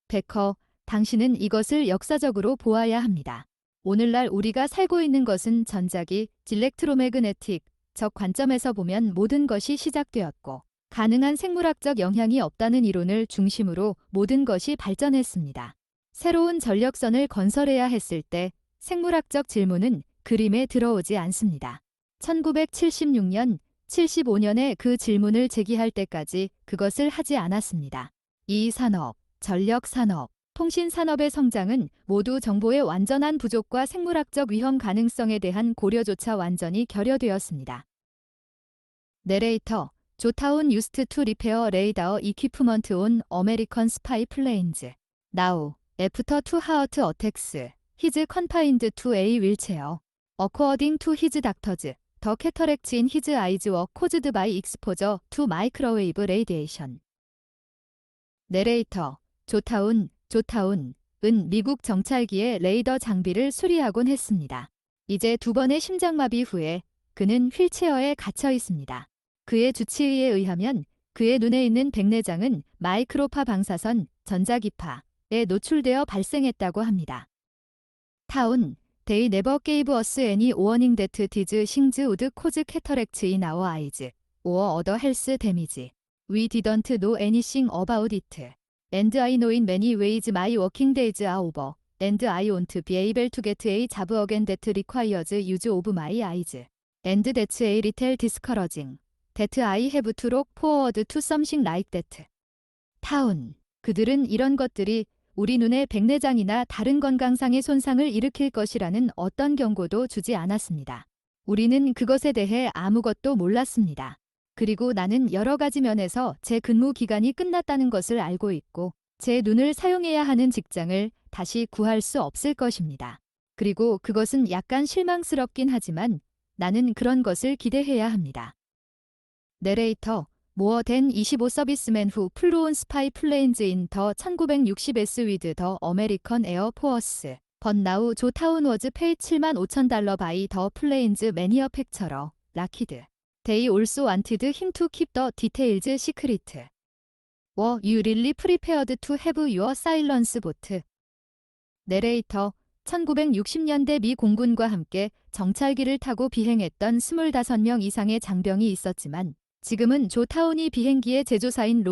베커, 당신은 이것을 역사적으로 보아야 합니다. 오늘날 우리가 살고 있는 것은 전자기, 일렉트로매그네틱, 적 관점에서 보면 모든 것이 시작되었고, 가능한 생물학적 영향이 없다는 이론을 중심으로 모든 것이 발전했습니다. 새로운 전력선을 건설해야 했을 때 생물학적 질문은 그림에 들어오지 않습니다. 1976년, 75년에 그 질문을 제기할 때까지 그것을 하지 않았습니다. 이 산업, 전력 산업, 통신 산업의 성장은 모두 정보의 완전한 부족과 생물학적 위험 가능성에 대한 고려조차 완전히 결여되었습니다. 내레이터, 조타운 used to repair radar equipment on American spy planes. Now, after 2 heart attacks, he's confined to a wheelchair. According to his doctors, the cataracts in his eyes were caused by exposure to microwave radiation. 내레이터, 조타운은 미국 정찰기의 레이더 장비를 수리하곤 했습니다. 이제 2번의 심장마비 후에 그는 휠체어에 갇혀 있습니다. 그의 주치의에 의하면 그의 눈에 있는 백내장은 마이크로파 방사선, 전자기파에 노출되어 발생했다고 합니다. 타운, They never gave us any warning that these things would cause cataracts in our eyes or other health damage. We didn't know anything about it. And I know in many ways my working days are over. And I won't be able to get a job again that requires use of my eyes. And that's a little discouraging. That I have to look forward to something like that. 타운, 그들은 이런 것들이 우리 눈의 백내장이나 다른 건강상의 손상을 일으킬 것이라는 어떤 경고도 주지 않았습니다. 우리는 그것에 대해 아무것도 몰랐습니다. 그리고 나는 여러 가지 면에서 제 근무 기간이 끝났다는 것을 알고 있고 제 눈을 사용해야 하는 직장을 다시 구할 수 없을 것입니다. 그리고 그것은 약간 실망스럽긴 하지만 나는 그런 것을 기대해야 합니다. 내레이터, More than 25 servicemen who flew on spy planes in the 1960s with the American Air Force. But now 조타운 was paid $75,000 by the plane's manufacturer, Lockheed. They also wanted him to keep the details secret. Were you really prepared to have your silence vote? 내레이터, 1960년대 미 공군과 함께 정찰기를 타고 비행했던 25명 이상의 장병이 있었지만 지금은 조타운이 비행기의 제조사인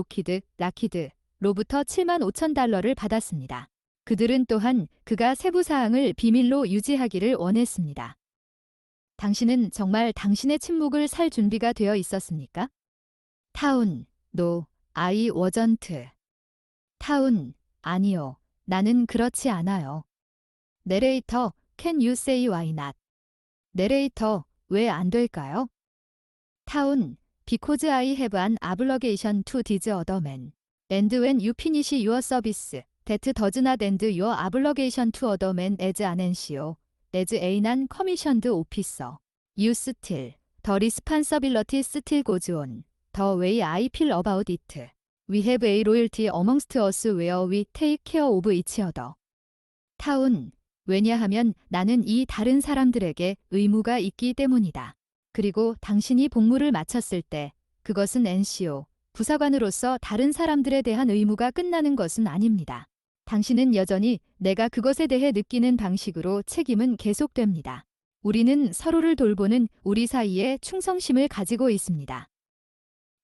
락히드로부터 $75,000를 받았습니다. 그들은 또한 그가 세부사항을 비밀로 유지하기를 원했습니다. 당신은 정말 당신의 침묵을 살 준비가 되어 있었습니까? 타운, No, I wasn't. 타운, 아니요, 나는 그렇지 않아요. 내레이터, Can you say why not? 내레이터, 왜 안 될까요? 타운, Because I have an obligation to these other men. And when you finish your service, that does not end your obligation to other men as an NCO, as a non-commissioned officer. You still, the responsibility still goes on. The way I feel about it. We have a loyalty amongst us where we take care of each other. 타운, 왜냐하면 나는 이 다른 사람들에게 의무가 있기 때문이다. 그리고 당신이 복무를 마쳤을 때 그것은 NCO, 부사관으로서 다른 사람들에 대한 의무가 끝나는 것은 아닙니다. 당신은 여전히 내가 그것에 대해 느끼는 방식으로 책임은 계속됩니다. 우리는 서로를 돌보는 우리 사이에 충성심을 가지고 있습니다.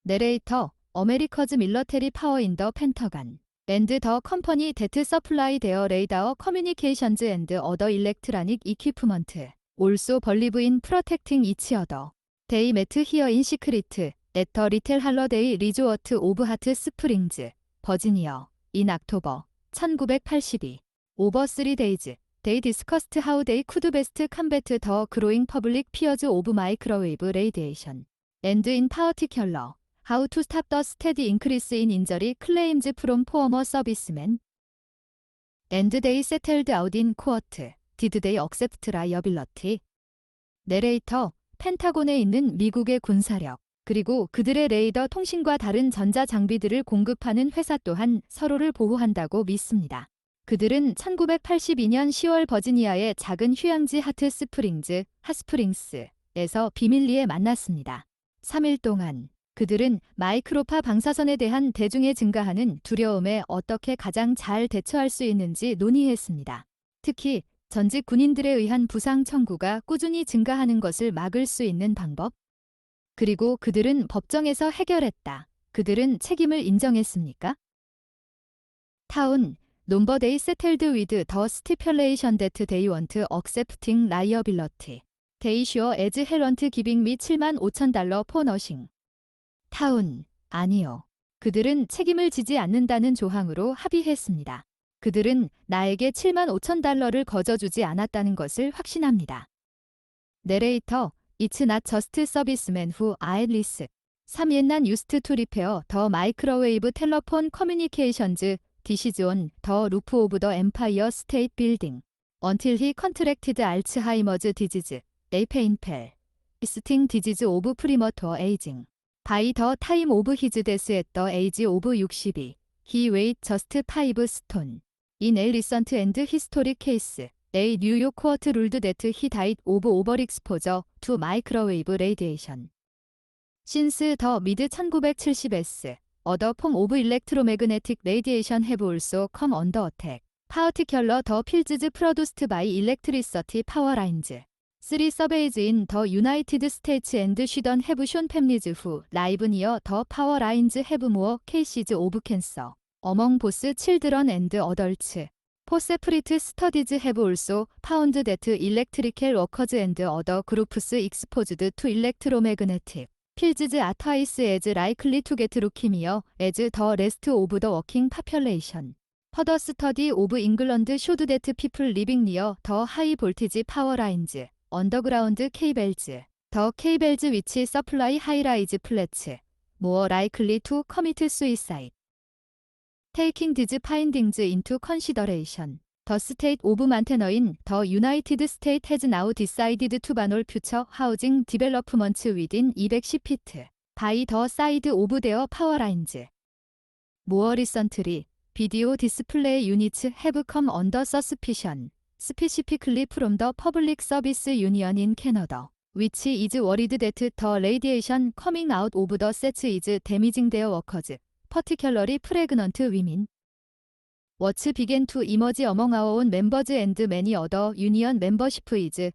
내레이터, America's military power in the Pentagon. And the company that supply their radar communications and other electronic equipment. Also believe in protecting each other. They met here in secret at the Little Holiday Resort of Hot Springs, Virginia, in October 1982. Over 3 days, they discussed how they could best combat the growing public fears of microwave radiation, and in particular, How to stop the steady increase in injury claims from former servicemen. And they settled out in court. Did they accept liability? 내레이터, 펜타곤에 있는 미국의 군사력, 그리고 그들의 레이더 통신과 다른 전자 장비들을 공급하는 회사 또한 서로를 보호한다고 믿습니다. 그들은 1982년 10월 버지니아의 작은 휴양지 핫스프링스에서 비밀리에 만났습니다. 3일 동안 그들은 마이크로파 방사선에 대한 대중의 증가하는 두려움에 어떻게 가장 잘 대처할 수 있는지 논의했습니다. 특히 전직 군인들에 의한 부상 청구가 꾸준히 증가하는 것을 막을 수 있는 방법. 그리고 그들은 법정에서 해결했다. 그들은 책임을 인정했습니까? 타운, Number they settled with the stipulation that they weren't accepting liability. They sure as hell weren't giving me $75,000 for nothing. 타운, 아니요. 그들은 책임을 지지 않는다는 조항으로 합의했습니다. 그들은 나에게 $75,000를 거저주지 않았다는 것을 확신합니다. 내레이터, It's not just servicemen who are at risk. 3. 옛날 used to repair the microwave telephone communications dishes on the roof of the Empire State Building until he contracted Alzheimer's disease, a painful, lasting disease of premature aging. By the time of his death at the age of 60, he weighed just 5 stone. In a recent and historic case, a New York court ruled that he died of overexposure to microwave radiation. Since the mid-1970s, other forms of electromagnetic radiation have also come under attack, particularly the fields produced by electricity power lines. 3 surveys in the United States and Sweden have shown families who live near the power lines have more cases of cancer among both children and adults. 4 separate studies have also found that electrical workers and other groups exposed to electromagnetic fields are twice as likely to get leukemia as the rest of the working population. Further study of England showed that people living near the high voltage power lines, underground cables, the cables which supply high-rise flats, more likely to commit suicide. Taking these findings into consideration, the state of Montana in the United States has now decided to ban all future housing developments within 210 feet by the side of their power lines. More recently, video display units have come under suspicion, specifically from the Public Service Union in Canada, which is worried that the radiation coming out of the sets is damaging their workers, particularly pregnant women. What's began to emerge among our own members and many other union membership is the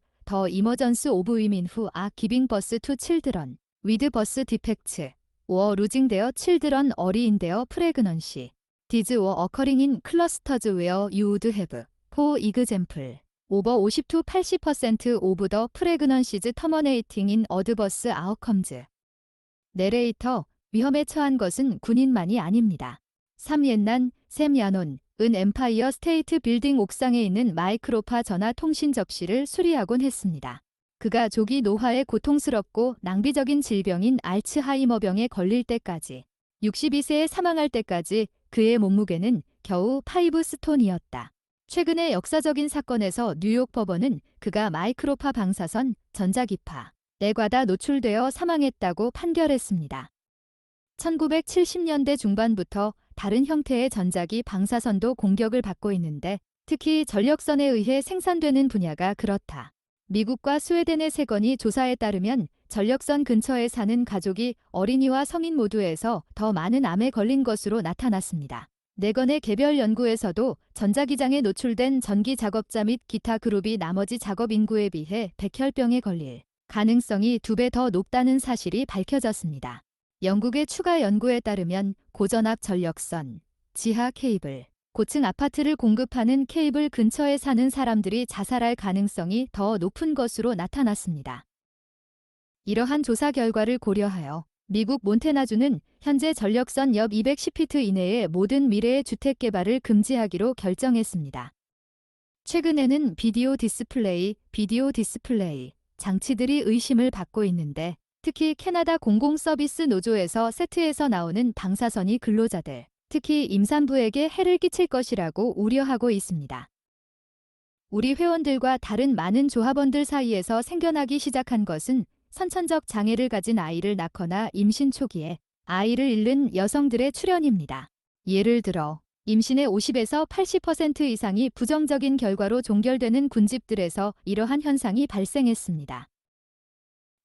emergence of women who are giving birth to children with birth defects or losing their children early in their pregnancy. These were occurring in clusters where you would have, for example, over 50 to 80% of the pregnancies terminating in adverse outcomes. 내레이터, 위험에 처한 것은 군인만이 아닙니다. 3. 옛날 샘 야논은 엠파이어 스테이트 빌딩 옥상에 있는 마이크로파 전화 통신 접시를 수리하곤 했습니다. 그가 조기 노화에 고통스럽고 낭비적인 질병인 알츠하이머병에 걸릴 때까지 62세에 사망할 때까지 그의 몸무게는 겨우 5스톤이었다. 최근의 역사적인 사건에서 뉴욕 법원은 그가 마이크로파 방사선, 전자기파에 과다 노출되어 사망했다고 판결했습니다. 1970년대 중반부터 다른 형태의 전자기 방사선도 공격을 받고 있는데 특히 전력선에 의해 생산되는 분야가 그렇다. 미국과 스웨덴의 세 건의 조사에 따르면 전력선 근처에 사는 가족이 어린이와 성인 모두에서 더 많은 암에 걸린 것으로 나타났습니다. 4건의 개별 연구에서도 전자기장에 노출된 전기 작업자 및 기타 그룹이 나머지 작업 인구에 비해 백혈병에 걸릴 가능성이 2배 더 높다는 사실이 밝혀졌습니다. 영국의 추가 연구에 따르면 고전압 전력선, 지하 케이블, 고층 아파트를 공급하는 케이블 근처에 사는 사람들이 자살할 가능성이 더 높은 것으로 나타났습니다. 이러한 조사 결과를 고려하여 미국 몬태나주는 현재 전력선 옆 210피트 이내의 모든 미래의 주택 개발을 금지하기로 결정했습니다. 최근에는 비디오 디스플레이 장치들이 의심을 받고 있는데 특히 캐나다 공공서비스 노조에서 세트에서 나오는 방사선이 근로자들, 특히 임산부에게 해를 끼칠 것이라고 우려하고 있습니다. 우리 회원들과 다른 많은 조합원들 사이에서 생겨나기 시작한 것은 선천적 장애를 가진 아이를 낳거나 임신 초기에 아이를 잃는 여성들의 출현입니다. 예를 들어 임신의 50에서 80% 이상이 부정적인 결과로 종결되는 군집들에서 이러한 현상이 발생했습니다.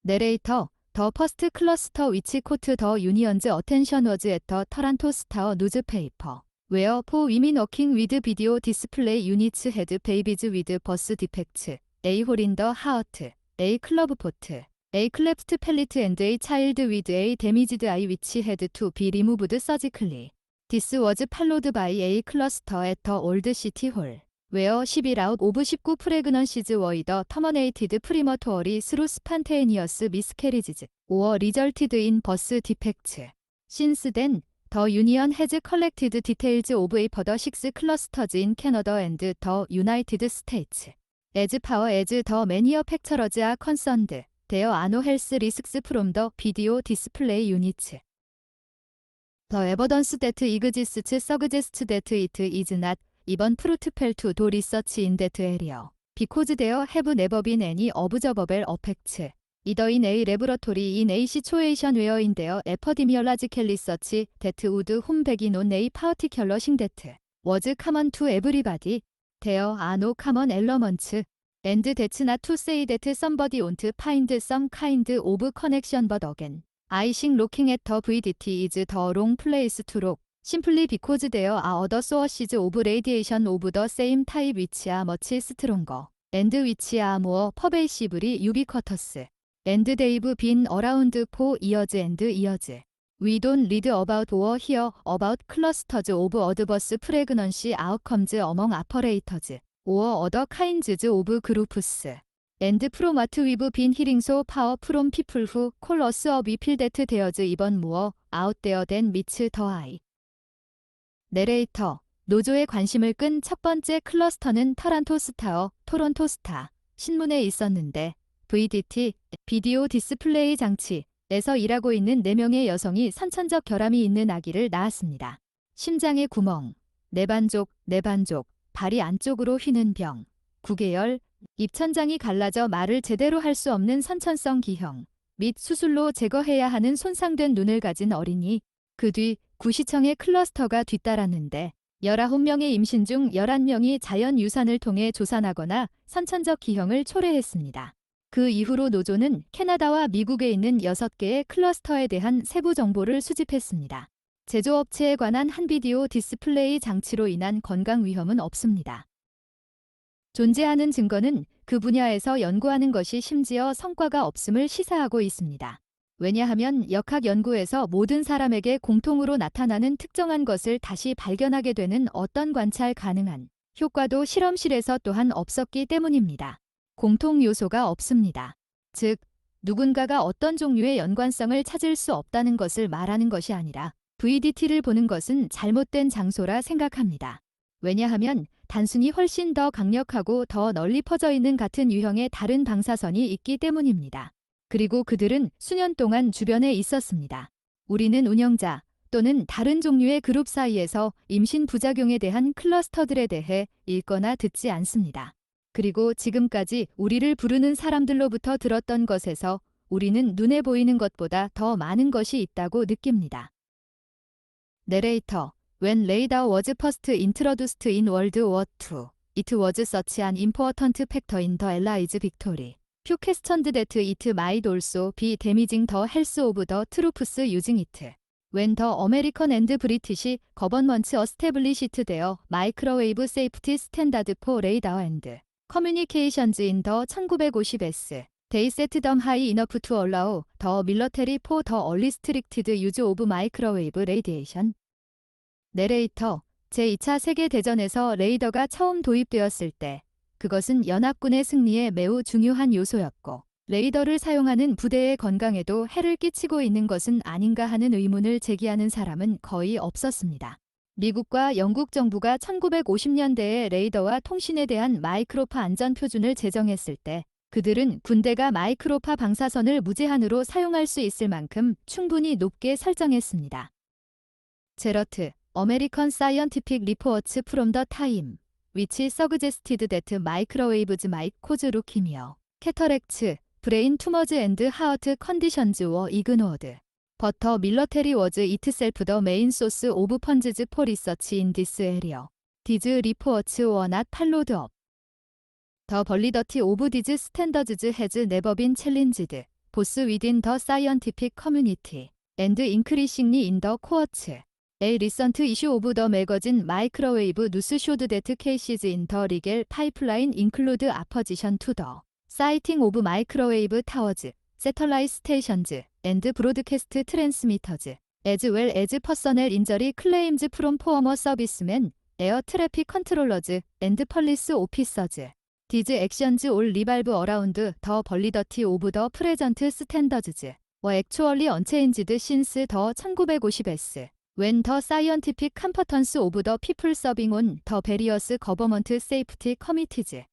내레이터 더 퍼스트 클러스터 위치 코트 더 유니언즈 어텐션 워즈 앳 더 터란토 스타어 누즈페이퍼 웨어 포 위민 워킹 위드 비디오 디스플레이 유니츠 헤드 베이비즈 위드 버스 디펙츠 A 홀인더 하어트 A 클러브 포트 A 클랩스트 펠리트 앤드 A 차일드 위드 A 데미지드 아이 위치 헤드 투 비 리무브드 서지클리 디스 워즈 팔로드 바이 A 클러스터 앳 더 올드 시티 홀 웨어 11아웃 오브 19 프레그넌시즈 워이더 터머네이티드 프리머토어리 스루 스판테이니어스 미스캐리지즈 오어 리절티드 인 버스 디펙츠 신스 덴 더 유니언 해즈 컬렉티드 디테일즈 오브 에이 퍼더 6 클러스터즈 인 캐나다 앤드 더 유나이티드 스테이츠 에즈 파워 에즈 더 매니어 팩처러즈 아 컨선드 데어 아노 헬스 리스크스 프롬 더 비디오 디스플레이 유니츠 더 에버던스 데트 이그지스츠 서그제스트 데트 이트 이즈 낫 이번 프루트펠 투 도 리서치 인 데트 에리어 비코즈 데어 해브 네버 빈 애니 어브저버벨 어펙츠 이더 인 에이 레브러토리 인 에이 시초에이션 웨어 인 데어 에퍼디미얼라지켈 리서치 데트 우드 홈 백인 온 에이 파어티큘러 싱 데트 워즈 카먼 투 에브리바디 데어 아노 카먼 엘러먼츠 앤드 데츠 나 투 세이 데트 썸버디 온트 파인드 썸 카인드 오브 커넥션 벗 어겐 아이싱 로킹 앳 더 VDT 이즈 더 롱 플레이스 투 록 심플리 비코즈 데어 아 어더 소어시즈 오브 레디에이션 오브 더 세임 타입 위치 아 머치 스트롱거 앤드 위치 아 모어 퍼베이시블이 유비쿼터스 앤드 데이브 빈 어라운드 포 이어즈 앤드 이어즈 위 돈 리드 어바웃 오어 히어 어바웃 클러스터즈 오브 어드버스 프레그넌시 아웃컴즈 어멍 아퍼레이터즈 오어 어더 카인즈즈 오브 그루프스 앤드 프로마트 위브 빈 히링소 파워 프롬 피플 후 콜러스 업 위필 데트 데어즈 이번 무어 아웃 데어 댄 미츠 더 아이 내레이터 노조의 관심을 끈 첫 번째 클러스터는 터란토 스타어 토론토 스타 신문에 있었는데 VDT 비디오 디스플레이 장치에서 일하고 있는 4명의 여성이 선천적 결함이 있는 아기를 낳았습니다. 심장의 구멍, 내반족, 발이 안쪽으로 휘는 병, 구개열, 입천장이 갈라져 말을 제대로 할 수 없는 선천성 기형, 및 수술로 제거해야 하는 손상된 눈을 가진 어린이, 그 뒤 구시청의 클러스터가 뒤따랐는데 19명의 임신 중 11명이 자연유산을 통해 조산하거나 선천적 기형을 초래했습니다. 그 이후로 노조는 캐나다와 미국에 있는 6개의 클러스터에 대한 세부 정보를 수집했습니다. 제조업체에 관한 한 비디오 디스플레이 장치로 인한 건강 위험은 없습니다. 존재하는 증거는 그 분야에서 연구하는 것이 심지어 성과가 없음을 시사하고 있습니다. 왜냐하면 역학 연구에서 모든 사람에게 공통으로 나타나는 특정한 것을 다시 발견하게 되는 어떤 관찰 가능한 효과도 실험실에서 또한 없었기 때문입니다. 공통 요소가 없습니다. 즉, 누군가가 어떤 종류의 연관성을 찾을 수 없다는 것을 말하는 것이 아니라 VDT를 보는 것은 잘못된 장소라 생각합니다. 왜냐하면 단순히 훨씬 더 강력하고 더 널리 퍼져 있는 같은 유형의 다른 방사선이 있기 때문입니다. 그리고 그들은 수년 동안 주변에 있었습니다. 우리는 운영자 또는 다른 종류의 그룹 사이에서 임신 부작용에 대한 클러스터들에 대해 읽거나 듣지 않습니다. 그리고 지금까지 우리를 부르는 사람들로부터 들었던 것에서 우리는 눈에 보이는 것보다 더 많은 것이 있다고 느낍니다. 내레이터 When radar was first introduced in World War II, it was such an important factor in the Allies' victory. Few questioned that it might also be damaging the health of the troops using it. When the American and British governments established their microwave safety standard for radar and communications in the 1950s, they set them high enough to allow the military for the unrestricted use of microwave radiation. 내레이터 제2차 세계대전에서 레이더가 처음 도입되었을 때 그것은 연합군의 승리에 매우 중요한 요소였고 레이더를 사용하는 부대의 건강에도 해를 끼치고 있는 것은 아닌가 하는 의문을 제기하는 사람은 거의 없었습니다. 미국과 영국 정부가 1950년대에 레이더와 통신에 대한 마이크로파 안전 표준을 제정했을 때 그들은 군대가 마이크로파 방사선을 무제한으로 사용할 수 있을 만큼 충분히 높게 설정했습니다. 제러트, American Scientific Reports from the Time, which suggested that microwaves might cause leukemia, cataracts, brain tumors and heart conditions were ignored. But the military was itself the main source of funds for research in this area. These reports were not followed up. The validity of these standards has never been challenged, both within the scientific community and increasingly in the courts. A recent issue of the magazine Microwave News showed that cases in the legal pipeline include opposition to the siting of microwave towers, satellite stations, and broadcast transmitters, as well as personnel injury claims from former servicemen, air traffic controllers, and police officers. These actions all revolve around the validity of the present standards, were actually unchanged since the 1950s, when the scientific competence of the people serving on the various government safety committees.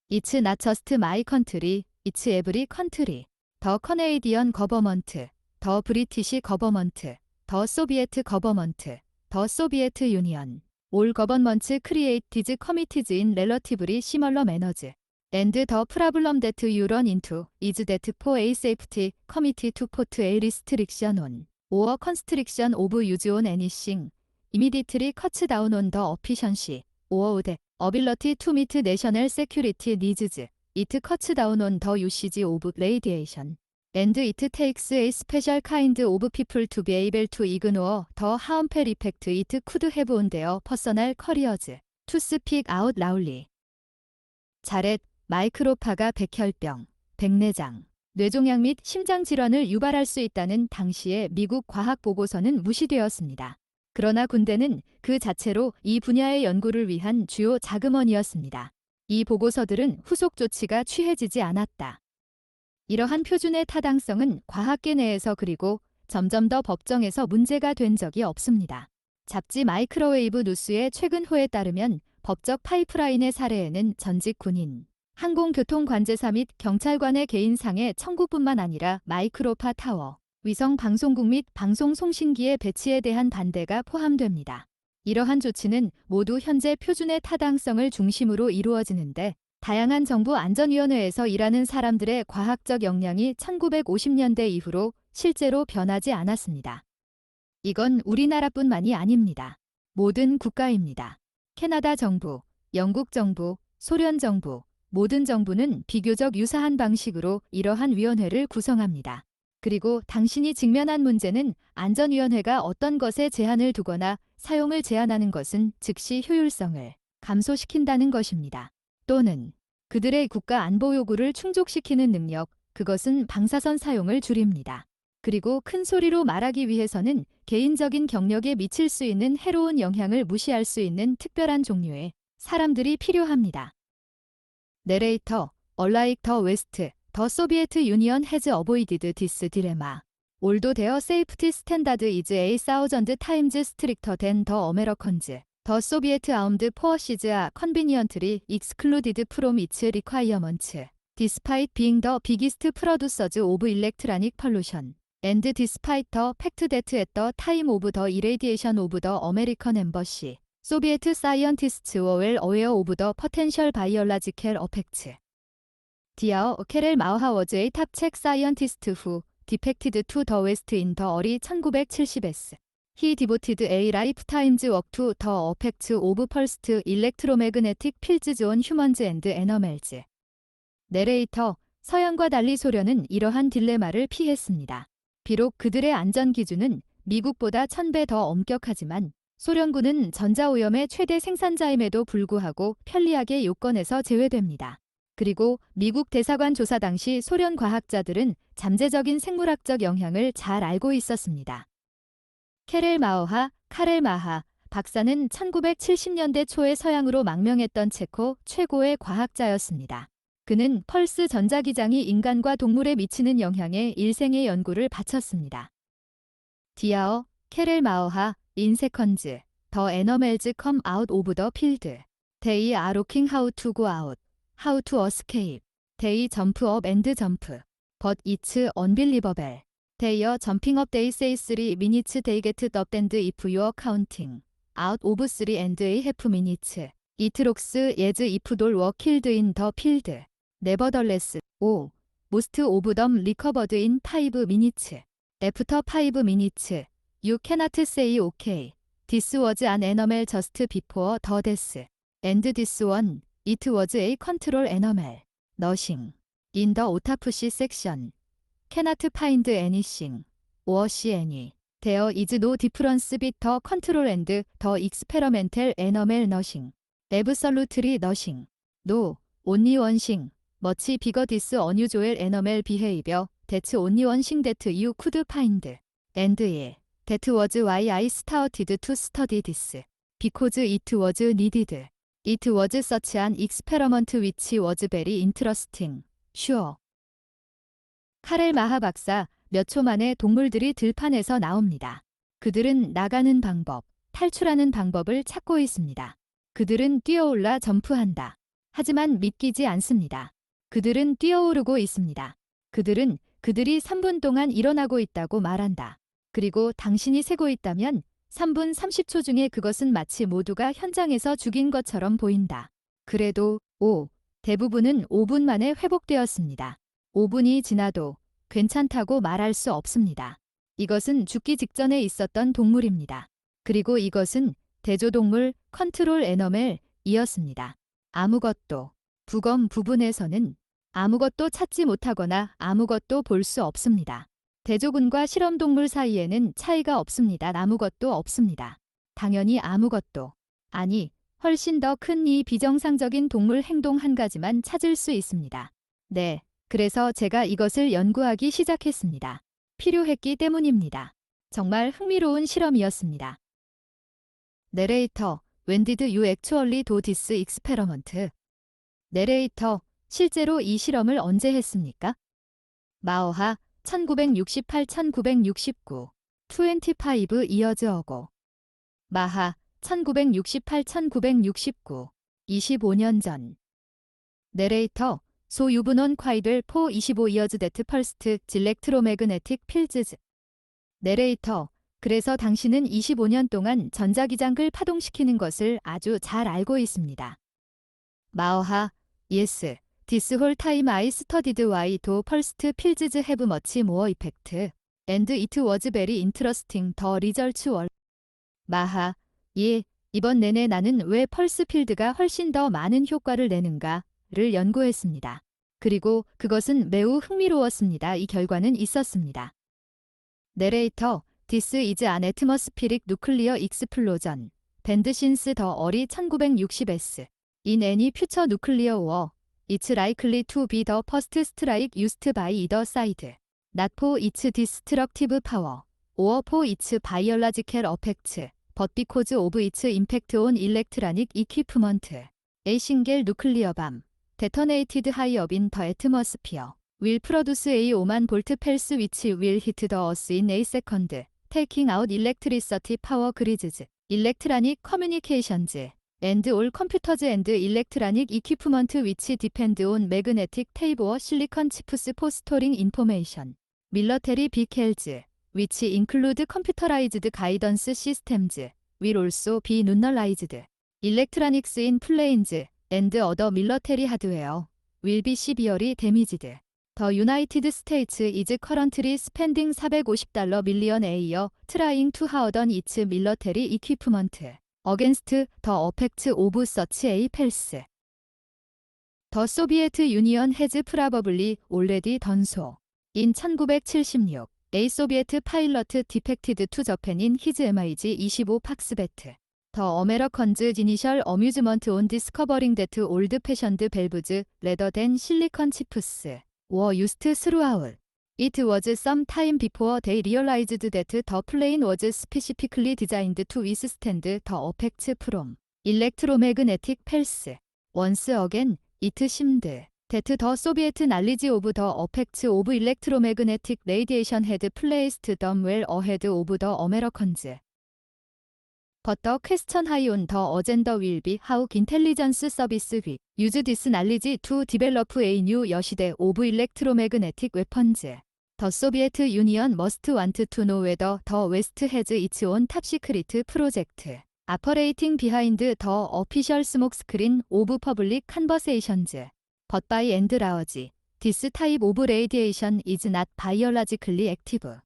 It's not just my country, it's every country. The Canadian government, the British government, the Soviet government, the Soviet Union. All governments create these committees in relatively similar manners. And the problem that you run into is that for a safety committee to put a restriction on or constriction of use on anything immediately cuts down on the efficiency or the ability to meet national security needs. It cuts down on the usage of radiation. And it takes a special kind of people to be able to ignore the harmful effect it could have on their personal careers. To speak out loudly. 자렛, 마이크로파가 백혈병, 백내장, 뇌종양 및 심장질환을 유발할 수 있다는 당시의 미국 과학 보고서는 무시되었습니다. 그러나 군대는 그 자체로 이 분야의 연구를 위한 주요 자금원이었습니다. 이 보고서들은 후속 조치가 취해지지 않았다. 이러한 표준의 타당성은 과학계 내에서 그리고 점점 더 법정에서 문제가 된 적이 없습니다. 잡지 마이크로웨이브 뉴스의 최근 호에 따르면 법적 파이프라인의 사례에는 전직 군인, 항공교통관제사 및 경찰관의 개인상의 청구뿐만 아니라 마이크로파 타워, 위성 방송국 및 방송송신기의 배치에 대한 반대가 포함됩니다. 이러한 조치는 모두 현재 표준의 타당성을 중심으로 이루어지는데 다양한 정부 안전위원회에서 일하는 사람들의 과학적 역량이 1950년대 이후로 실제로 변하지 않았습니다. 이건 우리나라뿐만이 아닙니다. 모든 국가입니다. 캐나다 정부, 영국 정부, 소련 정부, 모든 정부는 비교적 유사한 방식으로 이러한 위원회를 구성합니다. 그리고 당신이 직면한 문제는 안전위원회가 어떤 것에 제한을 두거나 사용을 제한하는 것은 즉시 효율성을 감소시킨다는 것입니다. 또는 그들의 국가 안보 요구를 충족시키는 능력, 그것은 방사선 사용을 줄입니다. 그리고 큰 소리로 말하기 위해서는 개인적인 경력에 미칠 수 있는 해로운 영향을 무시할 수 있는 특별한 종류의 사람들이 필요합니다. 내레이터, Unlike the West, the Soviet Union has avoided this dilemma. Although their safety standard is 1,000 times stricter than the Americans. The Soviet armed forces are conveniently excluded from its requirements, despite being the biggest producers of electronic pollution, and despite the fact that at the time of the irradiation of the American embassy, Soviet scientists were well aware of the potential biological effects. Dear Karel Maurer was a top Czech scientist who defected to the West in the early 1970s. He devoted a lifetime's work to the effects of pulsed electromagnetic fields on humans and animals. 내레이터, 서양과 달리 소련은 이러한 딜레마를 피했습니다. 비록 그들의 안전 기준은 미국보다 1000배 더 엄격하지만 소련군은 전자오염의 최대 생산자임에도 불구하고 편리하게 요건에서 제외됩니다. 그리고 미국 대사관 조사 당시 소련 과학자들은 잠재적인 생물학적 영향을 잘 알고 있었습니다. 카렐 마하 박사는 1970년대 초에 서양으로 망명했던 체코 최고의 과학자였습니다. 그는 펄스 전자기장이 인간과 동물에 미치는 영향에 일생의 연구를 바쳤습니다. Dear Karel Maurer, in seconds, the animals come out of the field. They are looking how to go out, how to escape. They jump up and jump. But it's unbelievable. They are jumping up. They say 3 minutes. They get up and if you're counting out of 3.5 minutes. It looks as if they were killed in the field. Nevertheless, most of them recovered in 5 minutes. After 5 minutes, you cannot say okay. This was an animal just before the death. And this one, it was a control animal. Nothing. In the autopsy section. Cannot find anything. Or see any. There is no difference between the control and the experimental animal. Nothing. Absolutely nothing. No, only one thing. Much bigger this unusual animal behavior. That's only one thing that you could find. And yeah, that was why I started to study this. Because it was needed. It was such an experiment which was very interesting. Sure. 카렐 마하 박사, 몇 초 만에 동물들이 들판에서 나옵니다. 그들은 나가는 방법, 탈출하는 방법을 찾고 있습니다. 그들은 뛰어올라 점프한다. 하지만 믿기지 않습니다. 그들은 뛰어오르고 있습니다. 그들은 그들이 3분 동안 일어나고 있다고 말한다. 그리고 당신이 세고 있다면 3분 30초 중에 그것은 마치 모두가 현장에서 죽인 것처럼 보인다. 그래도 대부분은 5분 만에 회복되었습니다. 5분이 지나도 괜찮다고 말할 수 없습니다. 이것은 죽기 직전에 있었던 동물입니다. 그리고 이것은 대조동물 컨트롤 애너멜이었습니다. 아무것도 부검 부분에서는 아무것도 찾지 못하거나 아무것도 볼 수 없습니다. 대조군과 실험동물 사이에는 차이가 없습니다. 아무것도 없습니다. 당연히 아무것도. 아니, 훨씬 더 큰 이 비정상적인 동물 행동 한 가지만 찾을 수 있습니다. 네, 그래서 제가 이것을 연구하기 시작했습니다. 필요했기 때문입니다. 정말 흥미로운 실험이었습니다. 내레이터, When did you actually do this experiment? 내레이터, 실제로 이 실험을 언제 했습니까? 마오하, 1968-1969, 25 years ago. 마하, 1968-1969, 25년 전. 내레이터, So you've known quite well for 25 years that pulsed electromagnetic fields. 내레이터, 그래서 당신은 25년 동안 전자기장을 파동시키는 것을 아주 잘 알고 있습니다. 마오하, Yes, this whole time I studied why the pulsed fields have much more effect. And it was very interesting. The results were. 마하, 예, 이번 내내 나는 왜 펄스 필드가 훨씬 더 많은 효과를 내는가를 연구했습니다. 그리고 그것은 매우 흥미로웠습니다. 이 결과는 있었습니다. 내레이터, This is an atmospheric nuclear explosion. Banned since the early 1960s. In any future nuclear war, it's likely to be the first strike used by either side. Not for its destructive power, or for its biological effects, but because of its impact on electronic equipment. A single nuclear bomb, detonated high up in the atmosphere, will produce a 1,000 volt pulse which will hit the earth in a second, taking out electricity power grids, electronic communications, and all computers and electronic equipment which depend on magnetic tape or silicon chips for storing information. Military vehicles, which include computerized guidance systems, will also be nullized. Electronics in planes and other military hardware will be severely damaged. The United States is currently spending $450 million a year trying to harden its military equipment against the effects of such a pulse. The Soviet Union has probably already done so. In 1976, a Soviet pilot defected to Japan in his MiG-25 Foxbat. The Americans' initial amusement on discovering that old-fashioned valves rather than silicon chips were used throughout. It was some time before they realized that the plane was specifically designed to withstand the effects from electromagnetic pulse. Once again, it seemed that the Soviet knowledge of the effects of electromagnetic radiation had placed them well ahead of the Americans. But the question high on the agenda will be how intelligence service will use this knowledge to develop a new 여시대 of electromagnetic weapons. The Soviet Union must want to know whether the West has its own top secret project operating behind the official smokescreen of public conversations. But by and large, this type of radiation is not biologically active.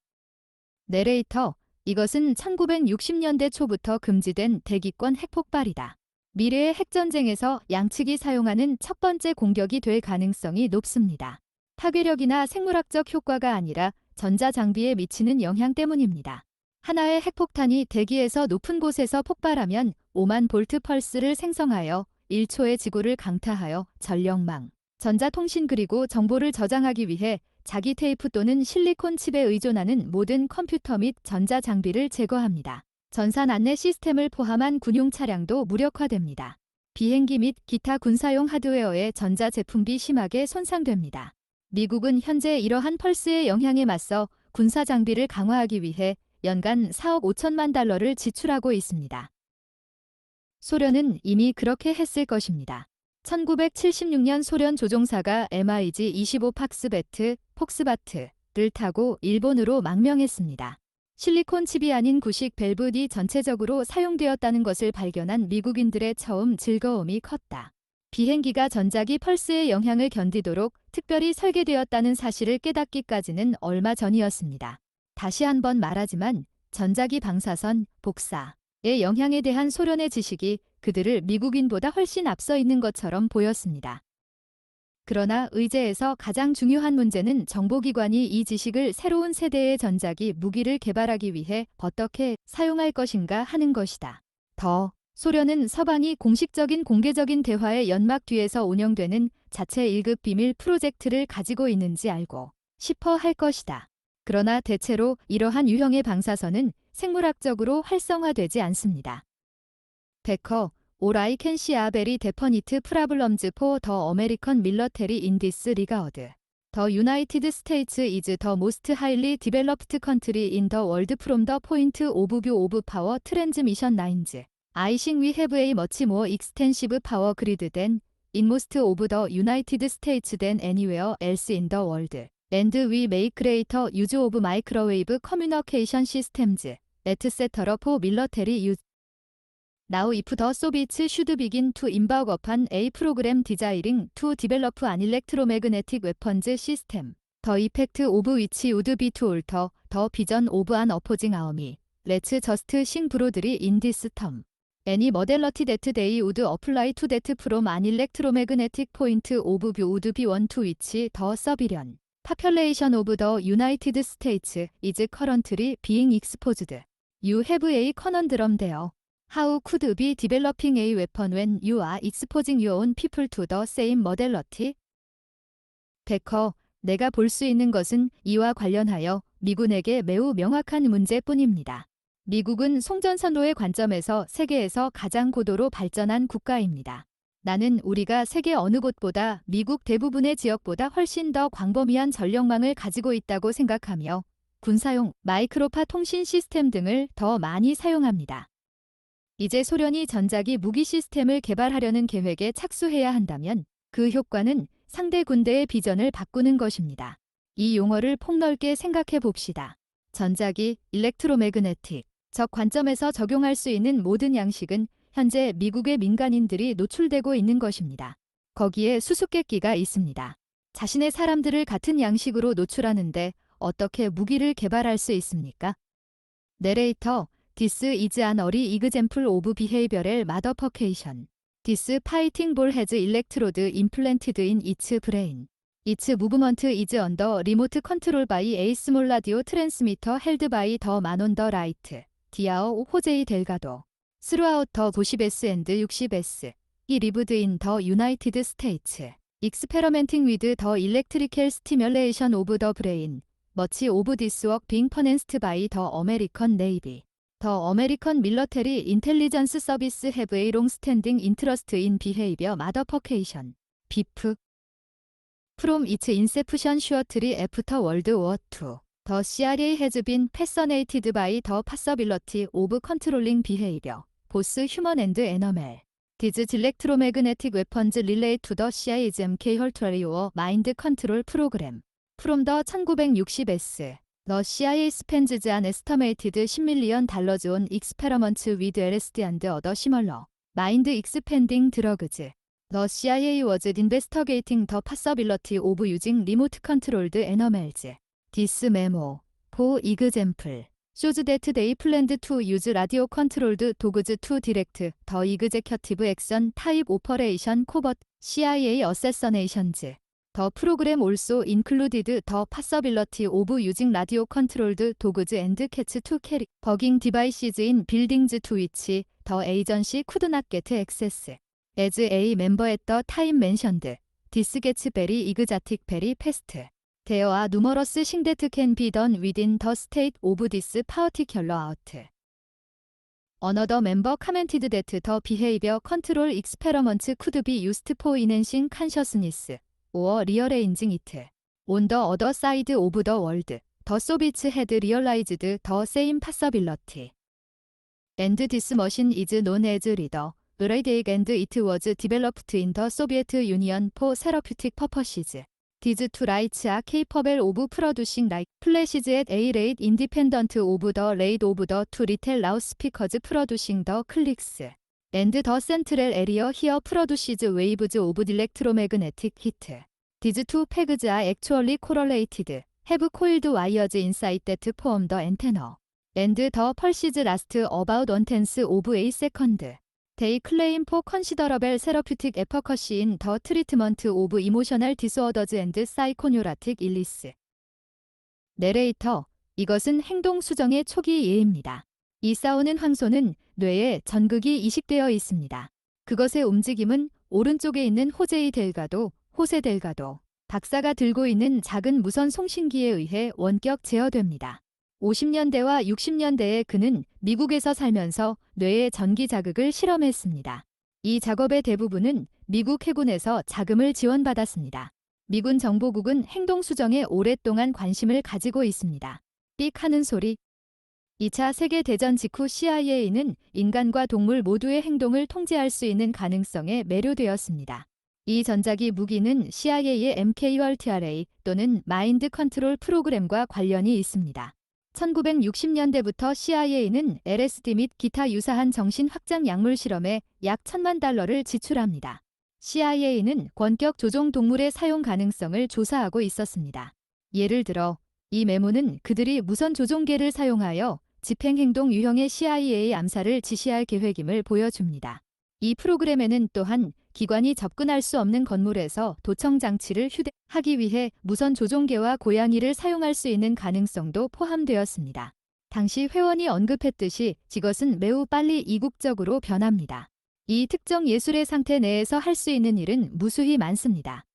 내레이터, 이것은 1960년대 초부터 금지된 대기권 핵폭발이다. 미래의 핵전쟁에서 양측이 사용하는 첫 번째 공격이 될 가능성이 높습니다. 파괴력이나 생물학적 효과가 아니라 전자장비에 미치는 영향 때문입니다. 하나의 핵폭탄이 대기에서 높은 곳에서 폭발하면 5만 볼트 펄스를 생성하여 1초의 지구를 강타하여 전력망, 전자통신 그리고 정보를 저장하기 위해 자기 테이프 또는 실리콘 칩에 의존하는 모든 컴퓨터 및 전자장비를 제거합니다. 전산 안내 시스템을 포함한 군용 차량도 무력화됩니다. 비행기 및 기타 군사용 하드웨어의 전자제품비 심하게 손상됩니다. 미국은 현재 이러한 펄스의 영향에 맞서 군사장비를 강화하기 위해 연간 4억 5천만 달러를 지출하고 있습니다. 소련은 이미 그렇게 했을 것입니다. 1976년 소련 조종사가 MiG-25 팍스베트, 폭스바트를 타고 일본으로 망명했습니다. 실리콘 칩이 아닌 구식 밸브이 전체적으로 사용되었다는 것을 발견한 미국인들의 처음 즐거움이 컸다. 비행기가 전자기 펄스의 영향을 견디도록 특별히 설계되었다는 사실을 깨닫기까지는 얼마 전이었습니다. 다시 한번 말하지만 전자기 방사선, 복사의 영향에 대한 소련의 지식이 그들을 미국인보다 훨씬 앞서 있는 것처럼 보였습니다. 그러나 의제에서 가장 중요한 문제는 정보기관이 이 지식을 새로운 세대의 전자기 무기를 개발하기 위해 어떻게 사용할 것인가 하는 것이다. 소련은 서방이 공식적인 공개적인 대화의 연막 뒤에서 운영되는 자체 1급 비밀 프로젝트를 가지고 있는지 알고 싶어 할 것이다. 그러나 대체로 이러한 유형의 방사선은 생물학적으로 활성화되지 않습니다. 베커, All I can see are very definite problems for the American military in this regard. The United States is the most highly developed country in the world from the point of view of power transmission lines. I think we have a much more extensive power grid than in most of the United States than anywhere else in the world. And we make greater use of microwave communication systems, etc. for military use. Now if the Soviets should begin to embark upon a program desiring to develop an electromagnetic weapons system, the effect of which would be to alter the vision of an opposing army. Let's just think broadly in this term. Any modality that they would apply to that from an electromagnetic point of view would be one to which the civilian population of the United States is currently being exposed. You have a conundrum there. How could be developing a weapon when you are exposing your own people to the same modality? 베커, 내가 볼 수 있는 것은 이와 관련하여 미군에게 매우 명확한 문제뿐입니다. 미국은 송전선로의 관점에서 세계에서 가장 고도로 발전한 국가입니다. 나는 우리가 세계 어느 곳보다 미국 대부분의 지역보다 훨씬 더 광범위한 전력망을 가지고 있다고 생각하며 군사용 마이크로파 통신 시스템 등을 더 많이 사용합니다. 이제 소련이 전자기 무기 시스템을 개발하려는 계획에 착수해야 한다면 그 효과는 상대 군대의 비전을 바꾸는 것입니다. 이 용어를 폭넓게 생각해 봅시다. 전자기, 일렉트로매그네틱, 적 관점에서 적용할 수 있는 모든 양식은 현재 미국의 민간인들이 노출되고 있는 것입니다. 거기에 수수께끼가 있습니다. 자신의 사람들을 같은 양식으로 노출하는데 어떻게 무기를 개발할 수 있습니까? 내레이터, This is an early example of behavioral modification. This fighting ball has electrode implanted in its brain. Its movement is under remote control by a small radio transmitter held by the man on the right. Diao Jose Delgado. Throughout the 50s and 60s, he lived in the United States, experimenting with the electrical stimulation of the brain. Much of this work being financed by the American Navy. The American Military Intelligence Service have a long-standing interest in behavior modification. BIF. From its inception shortly after World War II, The CRA has been fascinated by the possibility of controlling behavior, both human and animal. These electromagnetic weapons relate to the CIA's MK Ultra or Mind Control Program. From the 1960s, the CIA spends an estimated $10 million on experiments with LSD and other similar mind-expanding drugs. The CIA was investigating the possibility of using remote-controlled animals. This memo, for example, shows that they planned to use radio-controlled dogs to direct the executive action type operation covert CIA assassinations. The program also included the possibility of using radio-controlled dogs and cats to carry bugging devices in buildings to which the agency could not get access. As a member at the time mentioned, this gets very exotic very fast. There are numerous things that can be done within the state of this particular art. Another member commented that the behavior control experiments could be used for enhancing consciousness or rearranging it. On the other side of the world, the Soviets had realized the same possibility. And this machine is known as Reader, and it was developed in the Soviet Union for therapeutic purposes. These two lights are capable of producing light flashes at a rate independent of the rate of the two little loudspeakers producing the clicks. And the central area here produces waves of electromagnetic heat. These two pegs are actually correlated, have coiled wires inside that form the antenna. And the pulses last about 1/10 of a second. They claim for considerable therapeutic efficacy in the treatment of emotional disorders and psychoneurotic illness. 내레이터, 이것은 행동 수정의 초기 예입니다. 이 싸우는 황소는 뇌에 전극이 이식되어 있습니다. 그것의 움직임은 오른쪽에 있는 호제이 델가도, 호세 델가도, 박사가 들고 있는 작은 무선 송신기에 의해 원격 제어됩니다. 50년대와 60년대에 그는 미국에서 살면서 뇌의 전기 자극을 실험했습니다. 이 작업의 대부분은 미국 해군에서 자금을 지원받았습니다. 미군 정보국은 행동 수정에 오랫동안 관심을 가지고 있습니다. 삑 하는 소리. 2차 세계대전 직후 CIA는 인간과 동물 모두의 행동을 통제할 수 있는 가능성에 매료되었습니다. 이 전자기 무기는 CIA의 MKUltra 또는 마인드 컨트롤 프로그램과 관련이 있습니다. 1960년대부터 CIA는 LSD 및 기타 유사한 정신 확장 약물 실험에 약 $1,000만 지출합니다. CIA는 권격 조종 동물의 사용 가능성을 조사하고 있었습니다. 예를 들어, 이 메모는 그들이 무선 조종계를 사용하여 집행행동 유형의 CIA 암살을 지시할 계획임을 보여줍니다. 이 프로그램에는 또한 기관이 접근할 수 없는 건물에서 도청 장치를 휴대하기 위해 무선 조종계와 고양이를 사용할 수 있는 가능성도 포함되었습니다. 당시 회원이 언급했듯이 이것은 매우 빨리 이국적으로 변합니다. 이 특정 예술의 상태 내에서 할 수 있는 일은 무수히 많습니다.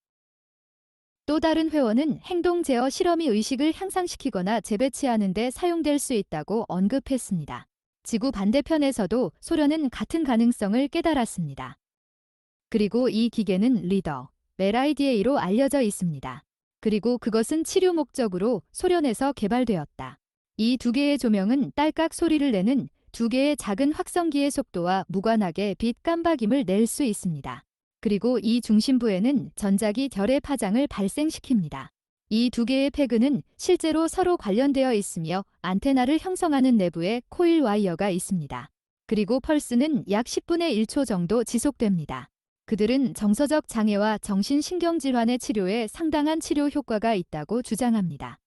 또 다른 회원은 행동 제어 실험이 의식을 향상시키거나 재배치하는 데 사용될 수 있다고 언급했습니다. 지구 반대편에서도 소련은 같은 가능성을 깨달았습니다. 그리고 이 기계는 리더, LIDA로 알려져 있습니다. 그리고 그것은 치료 목적으로 소련에서 개발되었다. 이 두 개의 조명은 딸깍 소리를 내는 두 개의 작은 확성기의 속도와 무관하게 빛 깜박임을 낼 수 있습니다. 그리고 이 중심부에는 전자기 결의 파장을 발생시킵니다. 이 두 개의 패그는 실제로 서로 관련되어 있으며 안테나를 형성하는 내부에 코일 와이어가 있습니다. 그리고 펄스는 약 10분의 1초 정도 지속됩니다. 그들은 정서적 장애와 정신신경질환의 치료에 상당한 치료 효과가 있다고 주장합니다.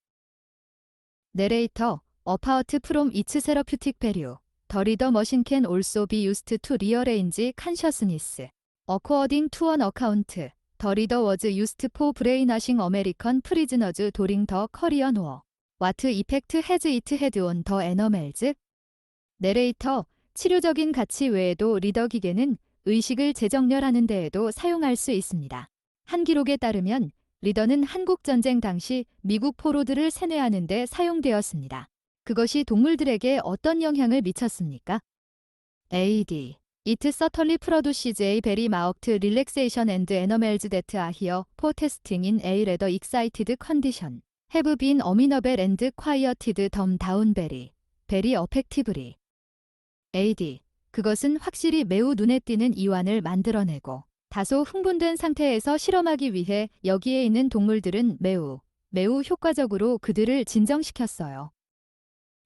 내레이터, apart from its therapeutic value, the reader machine can also be used to rearrange consciousness. According to an account, the reader was used for brainwashing American prisoners during the Korean War. What effect has it had on the animals? 내레이터, 치료적인 가치 외에도 리더 기계는 의식을 재정렬하는 데에도 사용할 수 있습니다. 한 기록에 따르면 리더는 한국전쟁 당시 미국 포로들을 세뇌하는 데 사용되었습니다. 그것이 동물들에게 어떤 영향을 미쳤습니까? AD. It certainly produces a very marked relaxation and animals that are here for testing in a rather excited condition Have been amenable and quieted them down very effectively. AD. 그것은 확실히 매우 눈에 띄는 이완을 만들어내고 다소 흥분된 상태에서 실험하기 위해 여기에 있는 동물들은 매우 효과적으로 그들을 진정시켰어요.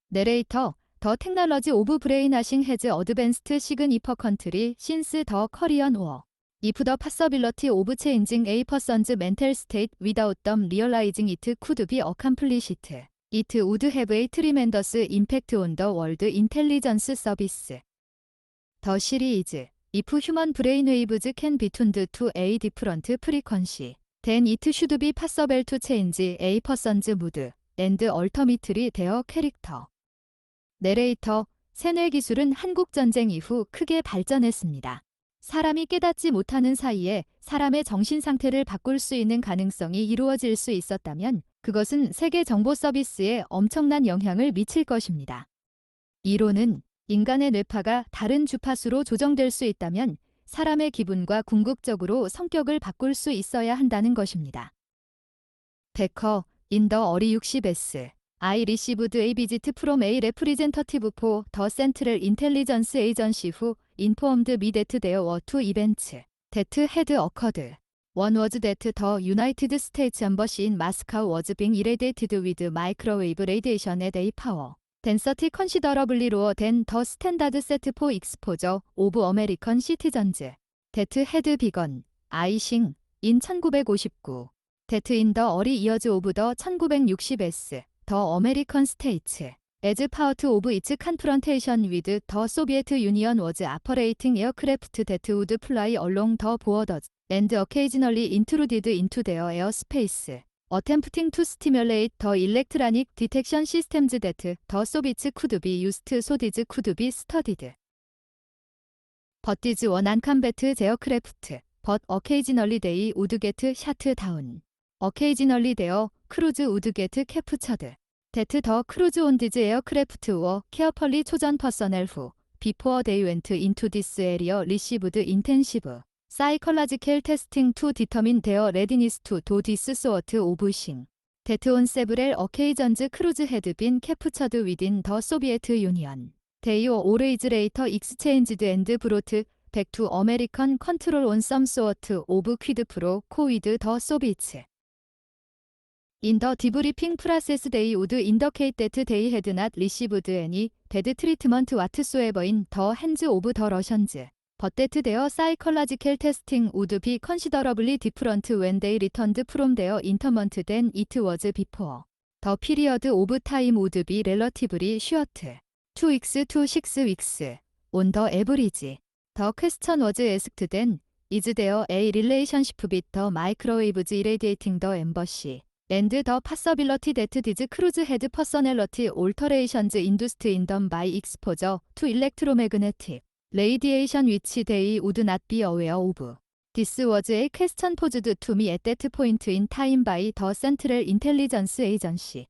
내레이터. The technology of brainwashing has advanced significantly since the Korean War. If the possibility of changing a person's mental state without them realizing it could be accomplished, it would have a tremendous impact on the world intelligence service. The series. If human brainwaves can be tuned to a different frequency, then it should be possible to change a person's mood and ultimately their character. 내레이터. 세뇌 기술은 한국전쟁 이후 크게 발전했습니다. 사람이 깨닫지 못하는 사이에 사람의 정신 상태를 바꿀 수 있는 가능성이 이루어질 수 있었다면 그것은 세계 정보 서비스에 엄청난 영향을 미칠 것입니다. 이론은 인간의 뇌파가 다른 주파수로 조정될 수 있다면 사람의 기분과 궁극적으로 성격을 바꿀 수 있어야 한다는 것입니다. 베커. In the early 60s, I received a visit from a representative for the Central Intelligence Agency who informed me that there were two events that had occurred. One was that the United States Embassy in Moscow was being irradiated with microwave radiation at a power density considerably lower than the standard set for exposure of American citizens. That had begun, I think, in 1959. That in the early years of the 1960s, the American states, as part of its confrontation with the Soviet Union, was operating aircraft that would fly along the borders and occasionally intruded into their airspace, attempting to stimulate the electronic detection systems that the Soviets could be used so these could be studied. But these were non-combat aircraft, but occasionally they would get shot down. Occasionally their crews would get captured. That the crews on these aircraft were carefully chosen personnel who, before they went into this area, received intensive psychological testing to determine their readiness to do this sort of thing. That on several occasions crews had been captured within the Soviet Union. They were always later exchanged and brought back to American control on some sort of quid pro quo with the Soviets. In the debriefing process they would indicate that they had not received any bad treatment whatsoever in the hands of the Russians, but that their psychological testing would be considerably different when they returned from their internment than it was before. The period of time would be relatively short, 2 weeks to 6 weeks, on the average. The question was asked then, is there a relationship with the microwaves irradiating the embassy? And the possibility that these crews had personality alterations induced in them by exposure to electromagnetic radiation which they would not be aware of. This was a question posed to me at that point in time by the Central Intelligence Agency.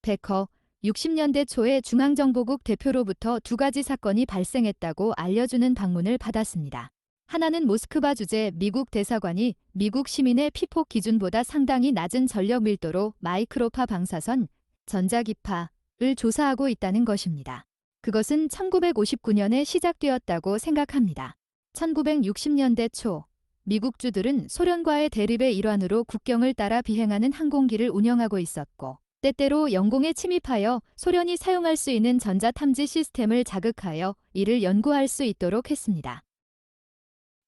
베커. 60년대 초에 중앙정보국 대표로부터 두 가지 사건이 발생했다고 알려주는 방문을 받았습니다. 하나는 모스크바 주재 미국 대사관이 미국 시민의 피폭 기준보다 상당히 낮은 전력 밀도로 마이크로파 방사선, 전자기파를 조사하고 있다는 것입니다. 그것은 1959년에 시작되었다고 생각합니다. 1960년대 초, 미국주들은 소련과의 대립의 일환으로 국경을 따라 비행하는 항공기를 운영하고 있었고, 때때로 영공에 침입하여 소련이 사용할 수 있는 전자탐지 시스템을 자극하여 이를 연구할 수 있도록 했습니다.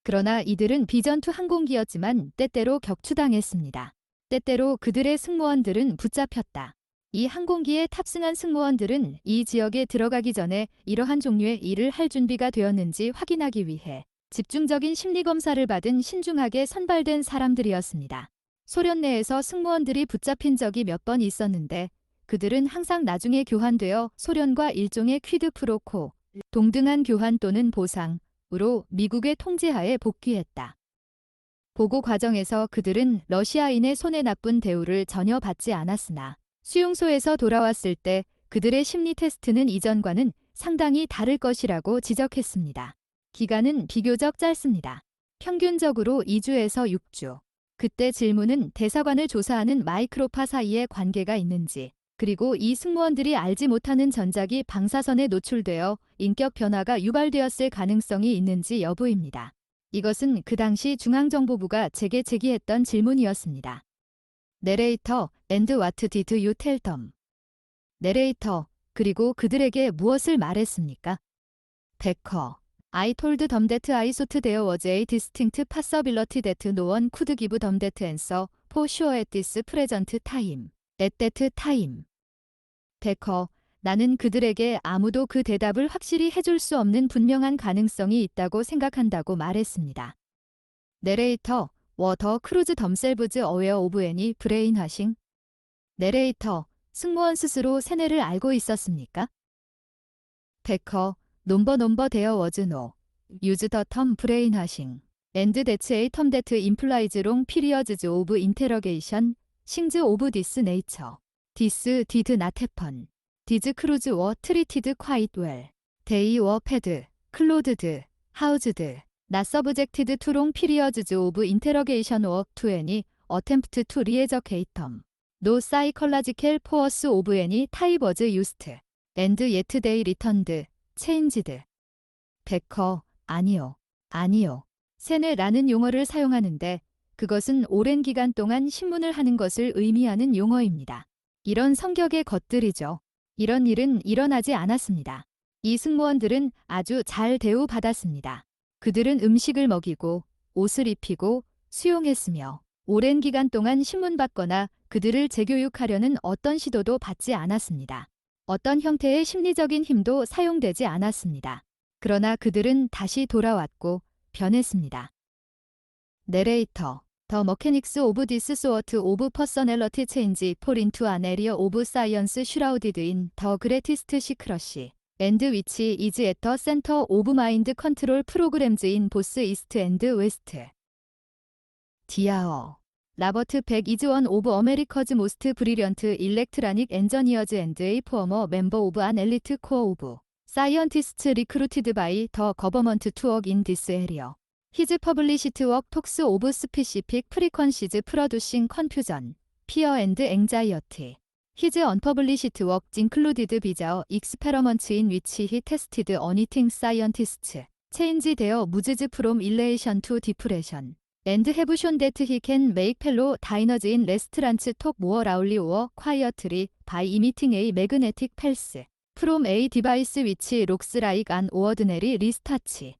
그러나 이들은 비전투 항공기였지만 때때로 격추당했습니다. 때때로 그들의 승무원들은 붙잡혔다. 이 항공기에 탑승한 승무원들은 이 지역에 들어가기 전에 이러한 종류의 일을 할 준비가 되었는지 확인하기 위해 집중적인 심리검사를 받은 신중하게 선발된 사람들이었습니다. 소련 내에서 승무원들이 붙잡힌 적이 몇 번 있었는데 그들은 항상 나중에 교환되어 소련과 일종의 퀴드 프로코, 동등한 교환 또는 보상으로 미국의 통제하에 복귀했다. 보고 과정에서 그들은 러시아인의 손에 나쁜 대우를 전혀 받지 않았으나 수용소에서 돌아왔을 때 그들의 심리 테스트는 이전과는 상당히 다를 것이라고 지적했습니다. 기간은 비교적 짧습니다. 평균적으로 2주에서 6주. 그때 질문은 대사관을 조사하는 마이크로파 사이에 관계가 있는지, 그리고 이 승무원들이 알지 못하는 전작이 방사선에 노출되어 인격 변화가 유발되었을 가능성이 있는지 여부입니다. 이것은 그 당시 중앙정보부가 제게 제기했던 질문이었습니다. 내레이터, and what did you tell them? 내레이터, 그리고 그들에게 무엇을 말했습니까? 베커, I told them that I thought there was a distinct possibility that no one could give them that answer for sure at this present time. At that time. 베커, 나는 그들에게 아무도 그 대답을 확실히 해줄 수 없는 분명한 가능성이 있다고 생각한다고 말했습니다. 내레이터, were the crews themselves aware of any brainwashing? 내레이터, 승무원 스스로 세뇌를 알고 있었습니까? 베커, 넘버 there was no. Use the term brainwashing. And that's a term that implies long periods of interrogation, things of this nature. This did not happen. These crews were treated quite well. They were fed, clothed, housed, not subjected to long periods of interrogation or to any attempt to re-educate them. No psychological force of any type was used. And yet they returned, changed. 베커, 아니요. 세뇌라는 용어를 사용하는데 그것은 오랜 기간 동안 신문을 하는 것을 의미하는 용어입니다. 이런 성격의 것들이죠. 이런 일은 일어나지 않았습니다. 이 승무원들은 아주 잘 대우받았습니다. 그들은 음식을 먹이고 옷을 입히고 수용했으며 오랜 기간 동안 신문받거나 그들을 재교육하려는 어떤 시도도 받지 않았습니다. 어떤 형태의 심리적인 힘도 사용되지 않았습니다. 그러나 그들은 다시 돌아왔고 변했습니다. 내레이터, The mechanics of this sort of personality change fall into an area of science shrouded in the greatest secrecy, and which is at the center of mind control programs in both East and West. Dear Robert Beck is one of America's most brilliant electronic engineers and a former member of an elite corps of scientists recruited by the government to work in this area. His published work talks of specific frequencies producing confusion, fear and anxiety. His unpublished works included bizarre experiments in which he tested anything scientists change their moods from elation to depression, and have shown that he can make fellow diners in restaurants talk more loudly or quietly by emitting a magnetic pulse from a device which looks like an ordinary wristwatch.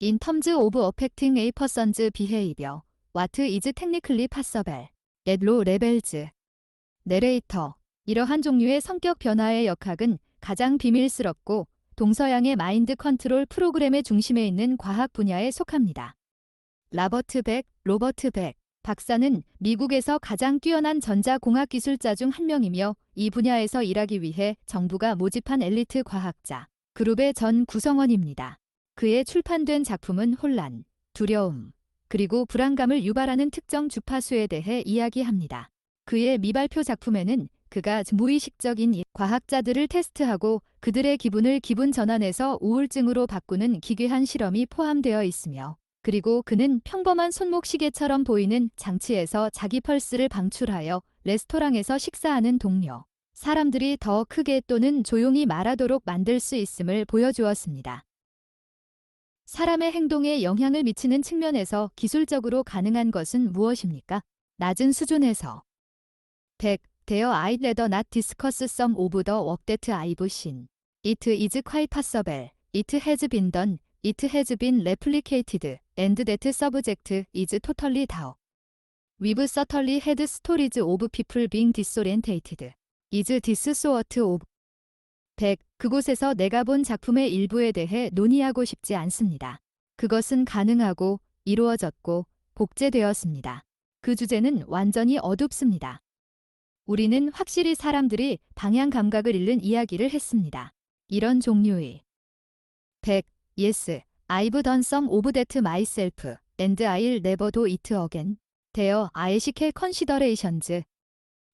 In terms of affecting a person's behavior, what is technically possible? At low levels. 내레이터, 이러한 종류의 성격 변화의 역학은 가장 비밀스럽고 동서양의 마인드 컨트롤 프로그램의 중심에 있는 과학 분야에 속합니다. 로버트 백 박사는 미국에서 가장 뛰어난 전자공학 기술자 중 한 명이며 이 분야에서 일하기 위해 정부가 모집한 엘리트 과학자 그룹의 전 구성원입니다. 그의 출판된 작품은 혼란, 두려움, 그리고 불안감을 유발하는 특정 주파수에 대해 이야기합니다. 그의 미발표 작품에는 그가 무의식적인 과학자들을 테스트하고 그들의 기분을 기분 전환에서 우울증으로 바꾸는 기괴한 실험이 포함되어 있으며 그리고 그는 평범한 손목시계처럼 보이는 장치에서 자기 펄스를 방출하여 레스토랑에서 식사하는 동료, 사람들이 더 크게 또는 조용히 말하도록 만들 수 있음을 보여주었습니다. 사람의 행동에 영향을 미치는 측면에서 기술적으로 가능한 것은 무엇입니까? 낮은 수준에서. 100. There I'd rather not discuss some of the work that I've seen. It is quite possible. It has been done. It has been replicated. And that subject is totally dull. We've certainly had stories of people being disorientated. Is this sort of 100. 그곳에서 내가 본 작품의 일부에 대해 논의하고 싶지 않습니다. 그것은 가능하고 이루어졌고 복제되었습니다. 그 주제는 완전히 어둡습니다. 우리는 확실히 사람들이 방향 감각을 잃는 이야기를 했습니다. 이런 종류의 100. Yes, I've done some of that myself, and I'll never do it again. There are ethical considerations.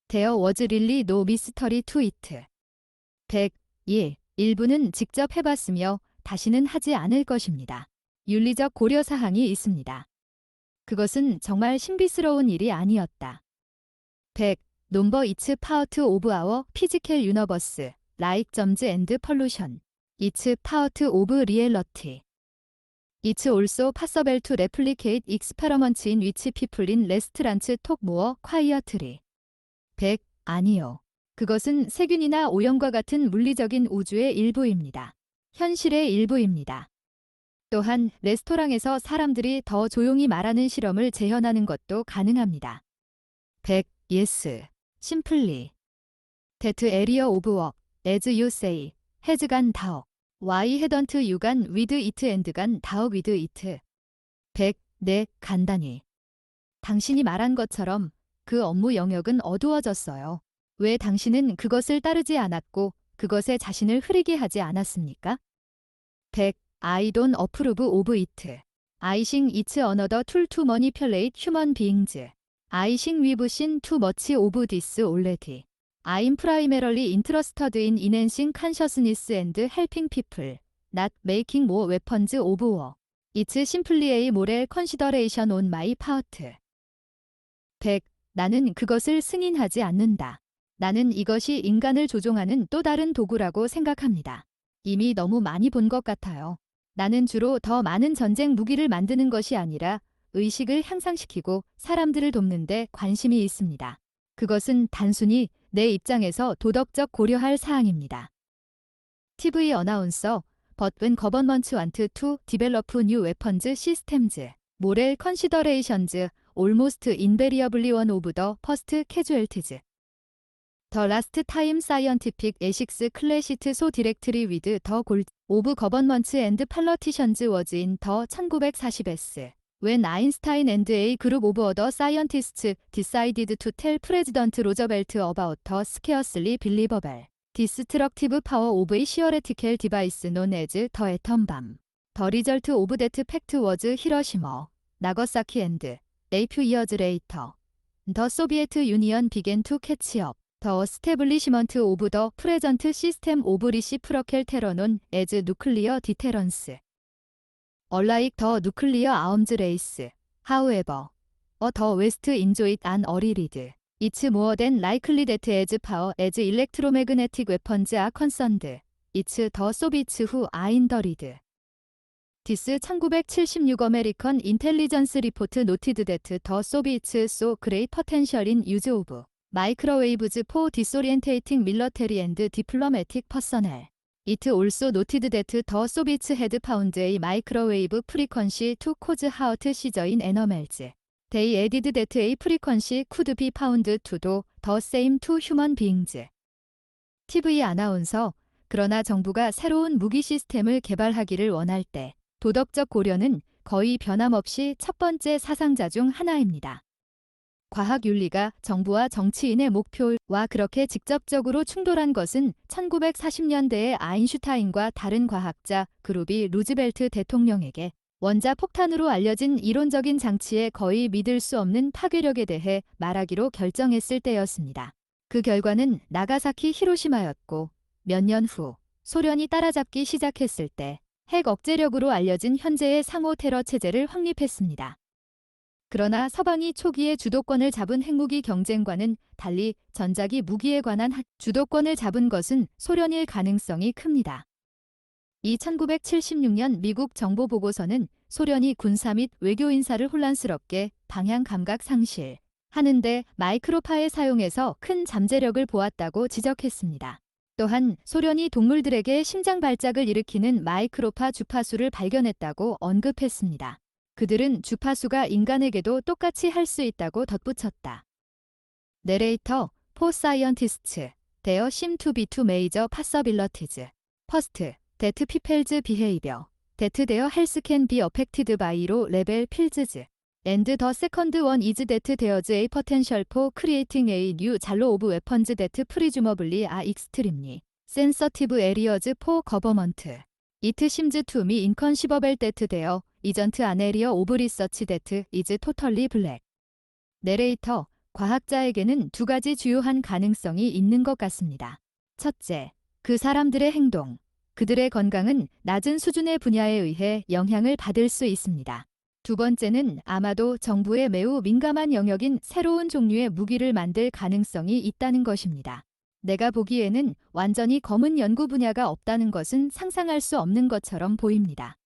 There was really no mystery to it. 100. 예, 일부는 직접 해봤으며 다시는 하지 않을 것입니다. 윤리적 고려사항이 있습니다. 그것은 정말 신비스러운 일이 아니었다. 100. 넘버 이츠 파워트 오브 아워 피지컬 유너버스 라이크 점즈 앤드 펄루션 이츠 파워트 오브 리얼러티 이츠 올소 파서벨 투 레플리케이트 익스페러먼츠 인 위치 피플 인 레스트란츠 톡 모어 콰이어트리 100. 아니요. 그것은 세균이나 오염과 같은 물리적인 우주의 일부입니다. 현실의 일부입니다. 또한 레스토랑에서 사람들이 더 조용히 말하는 실험을 재현하는 것도 가능합니다. 100. Yes. Simply. That area of work, as you say, has gone dark. Why hadn't you gone with it and gone dark with it? 100. 네, 간단히. 당신이 말한 것처럼 그 업무 영역은 어두워졌어요. 왜 당신은 그것을 따르지 않았고 그것에 자신을 흐리게 하지 않았습니까? 100. I don't approve of it. I think it's another tool to manipulate human beings. I think we've seen too much of this already. I'm primarily interested in enhancing consciousness and helping people, not making more weapons of war. It's simply a moral consideration on my part. 100. 나는 그것을 승인하지 않는다. 나는 이것이 인간을 조종하는 또 다른 도구라고 생각합니다. 이미 너무 많이 본 것 같아요. 나는 주로 더 많은 전쟁 무기를 만드는 것이 아니라 의식을 향상시키고 사람들을 돕는 데 관심이 있습니다. 그것은 단순히 내 입장에서 도덕적 고려할 사항입니다. TV 어나운서 But when governments want to develop new weapons systems, moral considerations almost invariably one of the first casualties. The last time scientific ethics clashed so directly with the goals of governments and politicians was in the 1940s, when Einstein and a group of other scientists decided to tell President Roosevelt about the scarcely believable, destructive power of a theoretical device known as the atom bomb. The result of that fact was Hiroshima, Nagasaki and, a few years later, the Soviet Union began to catch up. The establishment of the present system of reciprocal terror known as nuclear deterrence. Unlike the nuclear arms race, however, the West enjoyed an early lead. It's more than likely that as far as electromagnetic weapons are concerned, it's the Soviets who are in the lead. This 1976 American intelligence report noted that the Soviets saw great potential in use of microwaves for disorientating military and diplomatic personnel. It also noted that the Soviets had found a microwave frequency to cause heart seizure in animals. They added that a frequency could be found to do the same to human beings. TV 아나운서, 그러나 정부가 새로운 무기 시스템을 개발하기를 원할 때 도덕적 고려는 거의 변함없이 첫 번째 사상자 중 하나입니다. 과학 윤리가 정부와 정치인의 목표와 그렇게 직접적으로 충돌한 것은 1940년대에 아인슈타인과 다른 과학자 그룹이 루즈벨트 대통령에게 원자폭탄으로 알려진 이론적인 장치의 거의 믿을 수 없는 파괴력에 대해 말하기로 결정했을 때였습니다. 그 결과는 나가사키 히로시마였고 몇 년 후 소련이 따라잡기 시작했을 때 핵 억제력으로 알려진 현재의 상호 테러 체제를 확립했습니다. 그러나 서방이 초기에 주도권을 잡은 핵무기 경쟁과는 달리 전자기 무기에 관한 주도권을 잡은 것은 소련일 가능성이 큽니다. 이 1976년 미국 정보보고서는 소련이 군사 및 외교 인사를 혼란스럽게 방향 감각 상실 하는데 마이크로파의 사용에서 큰 잠재력을 보았다고 지적했습니다. 또한 소련이 동물들에게 심장 발작을 일으키는 마이크로파 주파수를 발견했다고 언급했습니다. 그들은 주파수가 인간에게도 똑같이 할 수 있다고 덧붙였다. 내레이터, for scientists, there seem to be two major possibilities. First, that people's behavior, that their health can be affected by low level pills. And the second one is that there's a potential for creating a new genre of weapons that presumably are extremely sensitive areas for government. It seems to me inconceivable that there isn't an area of research that is totally black. 내레이터, 과학자에게는 두 가지 주요한 가능성이 있는 것 같습니다. 첫째, 그 사람들의 행동, 그들의 건강은 낮은 수준의 분야에 의해 영향을 받을 수 있습니다. 두 번째는 아마도 정부에 매우 민감한 영역인 새로운 종류의 무기를 만들 가능성이 있다는 것입니다. 내가 보기에는 완전히 검은 연구 분야가 없다는 것은 상상할 수 없는 것처럼 보입니다.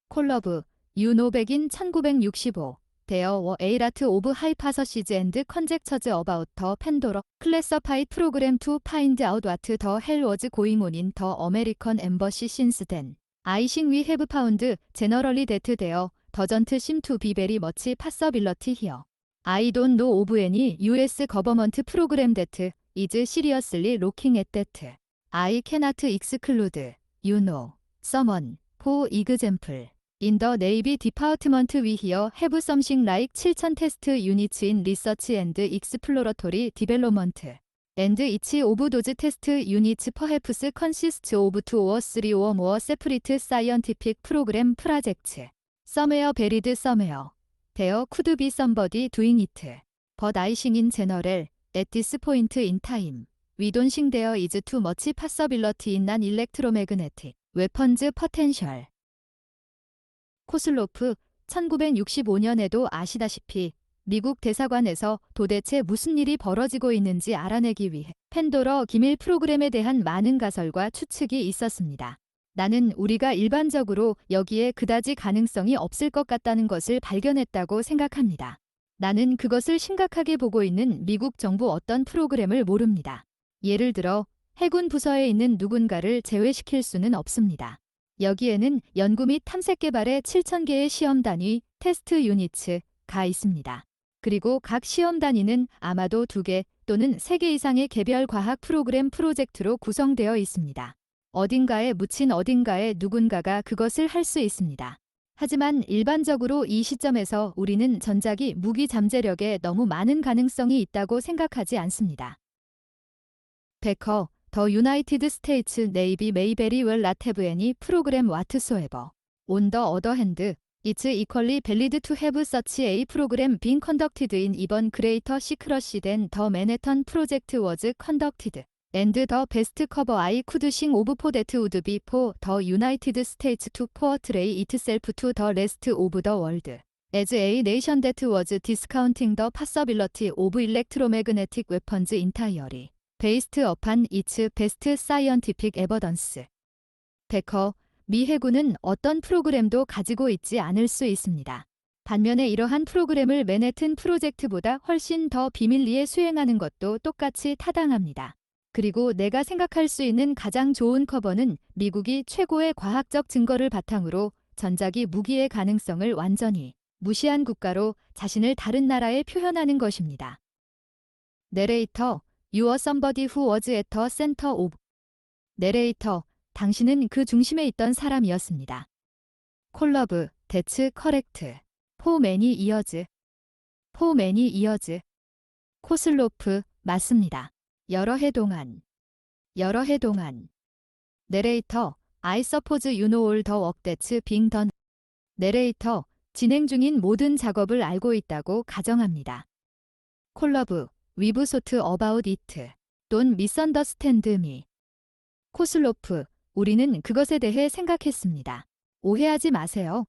콜러브, 유노백인 1965 There were a lot of hypotheses and conjectures about the Pandora classified program to find out what the hell was going on in the American embassy since then. I think we have found generally that there doesn't seem to be very much possibility here. I don't know of any US government program that is seriously looking at that. I cannot exclude, someone, for example. In the Navy Department we here have something like 7,000 test units in research and exploratory development. And each of those test units perhaps consists of 2 or 3 or more separate scientific program projects. Somewhere buried somewhere. There could be somebody doing it. But I think in general, at this point in time, we don't think there is too much possibility in an electromagnetic weapons potential. 코슬로프, 1965년에도 아시다시피 미국 대사관에서 도대체 무슨 일이 벌어지고 있는지 알아내기 위해 팬도러 기밀 프로그램에 대한 많은 가설과 추측이 있었습니다. 나는 우리가 일반적으로 여기에 그다지 가능성이 없을 것 같다는 것을 발견했다고 생각합니다. 나는 그것을 심각하게 보고 있는 미국 정부 어떤 프로그램을 모릅니다. 예를 들어 해군 부서에 있는 누군가를 제외시킬 수는 없습니다. 여기에는 연구 및 탐색 개발의 7,000개의 시험 단위, 테스트 유니츠가 있습니다. 그리고 각 시험 단위는 아마도 2개 또는 3개 이상의 개별 과학 프로그램 프로젝트로 구성되어 있습니다. 어딘가에 묻힌 어딘가에 누군가가 그것을 할 수 있습니다. 하지만 일반적으로 이 시점에서 우리는 전자기 무기 잠재력에 너무 많은 가능성이 있다고 생각하지 않습니다. 베커, The United States Navy may very well not have any program whatsoever. On the other hand, it's equally valid to have such a program being conducted in even greater secrecy than the Manhattan Project was conducted. And the best cover I could think of for that would be for the United States to portray itself to the rest of the world as a nation that was discounting the possibility of electromagnetic weapons entirely. Based upon its best scientific evidence. 베커, 미 해군은 어떤 프로그램도 가지고 있지 않을 수 있습니다. 반면에 이러한 프로그램을 맨해튼 프로젝트보다 훨씬 더 비밀리에 수행하는 것도 똑같이 타당합니다. 그리고 내가 생각할 수 있는 가장 좋은 커버는 미국이 최고의 과학적 증거를 바탕으로 전자기 무기의 가능성을 완전히 무시한 국가로 자신을 다른 나라에 표현하는 것입니다. 내레이터, You are somebody who was at the center of. 내레이터, 당신은 그 중심에 있던 사람이었습니다. 콜러브, That's correct. For many years. For many years. 코슬로프, 맞습니다. 여러 해 동안. 여러 해 동안. 내레이터, I suppose you know all the work that's being done. 내레이터, 진행 중인 모든 작업을 알고 있다고 가정합니다. 콜러브, We've thought about it. Don't misunderstand me. 코슬로프, 우리는 그것에 대해 생각했습니다. 오해하지 마세요.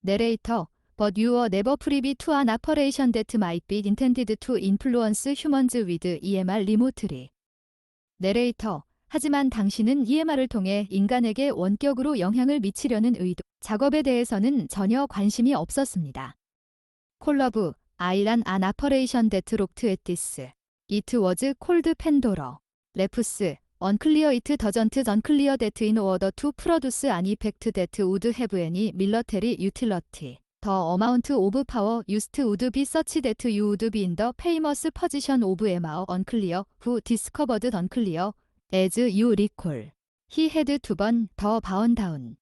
내레이터, But you were never privy to an operation that might be intended to influence humans with EMR remotely. 내레이터, 하지만 당신은 EMR을 통해 인간에게 원격으로 영향을 미치려는 의도, 작업에 대해서는 전혀 관심이 없었습니다. 콜러브, I ran an operation that looked at this. It was called Pandora. Refs, unclear it doesn't unclear that in order to produce an effect that would have any military utility. The amount of power used would be such that you would be in the famous position of Emma Unclear, who discovered unclear, as you recall. He had to burn the bound down.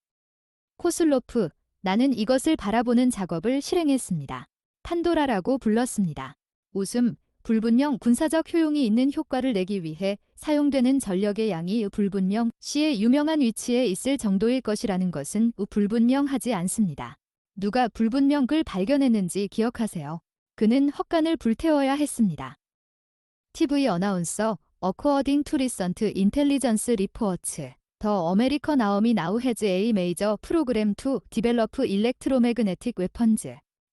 코슬로프, 나는 이것을 바라보는 작업을 실행했습니다. 판도라라고 불렀습니다. 웃음, 불분명 군사적 효용이 있는 효과를 내기 위해 사용되는 전력의 양이 불분명 시의 유명한 위치에 있을 정도일 것이라는 것은 불분명하지 않습니다. 누가 불분명을 발견했는지 기억하세요. 그는 헛간을 불태워야 했습니다. TV 어나운서, According to recent intelligence reports, 더 아메리칸 아미 now has a major program to develop electromagnetic weapons.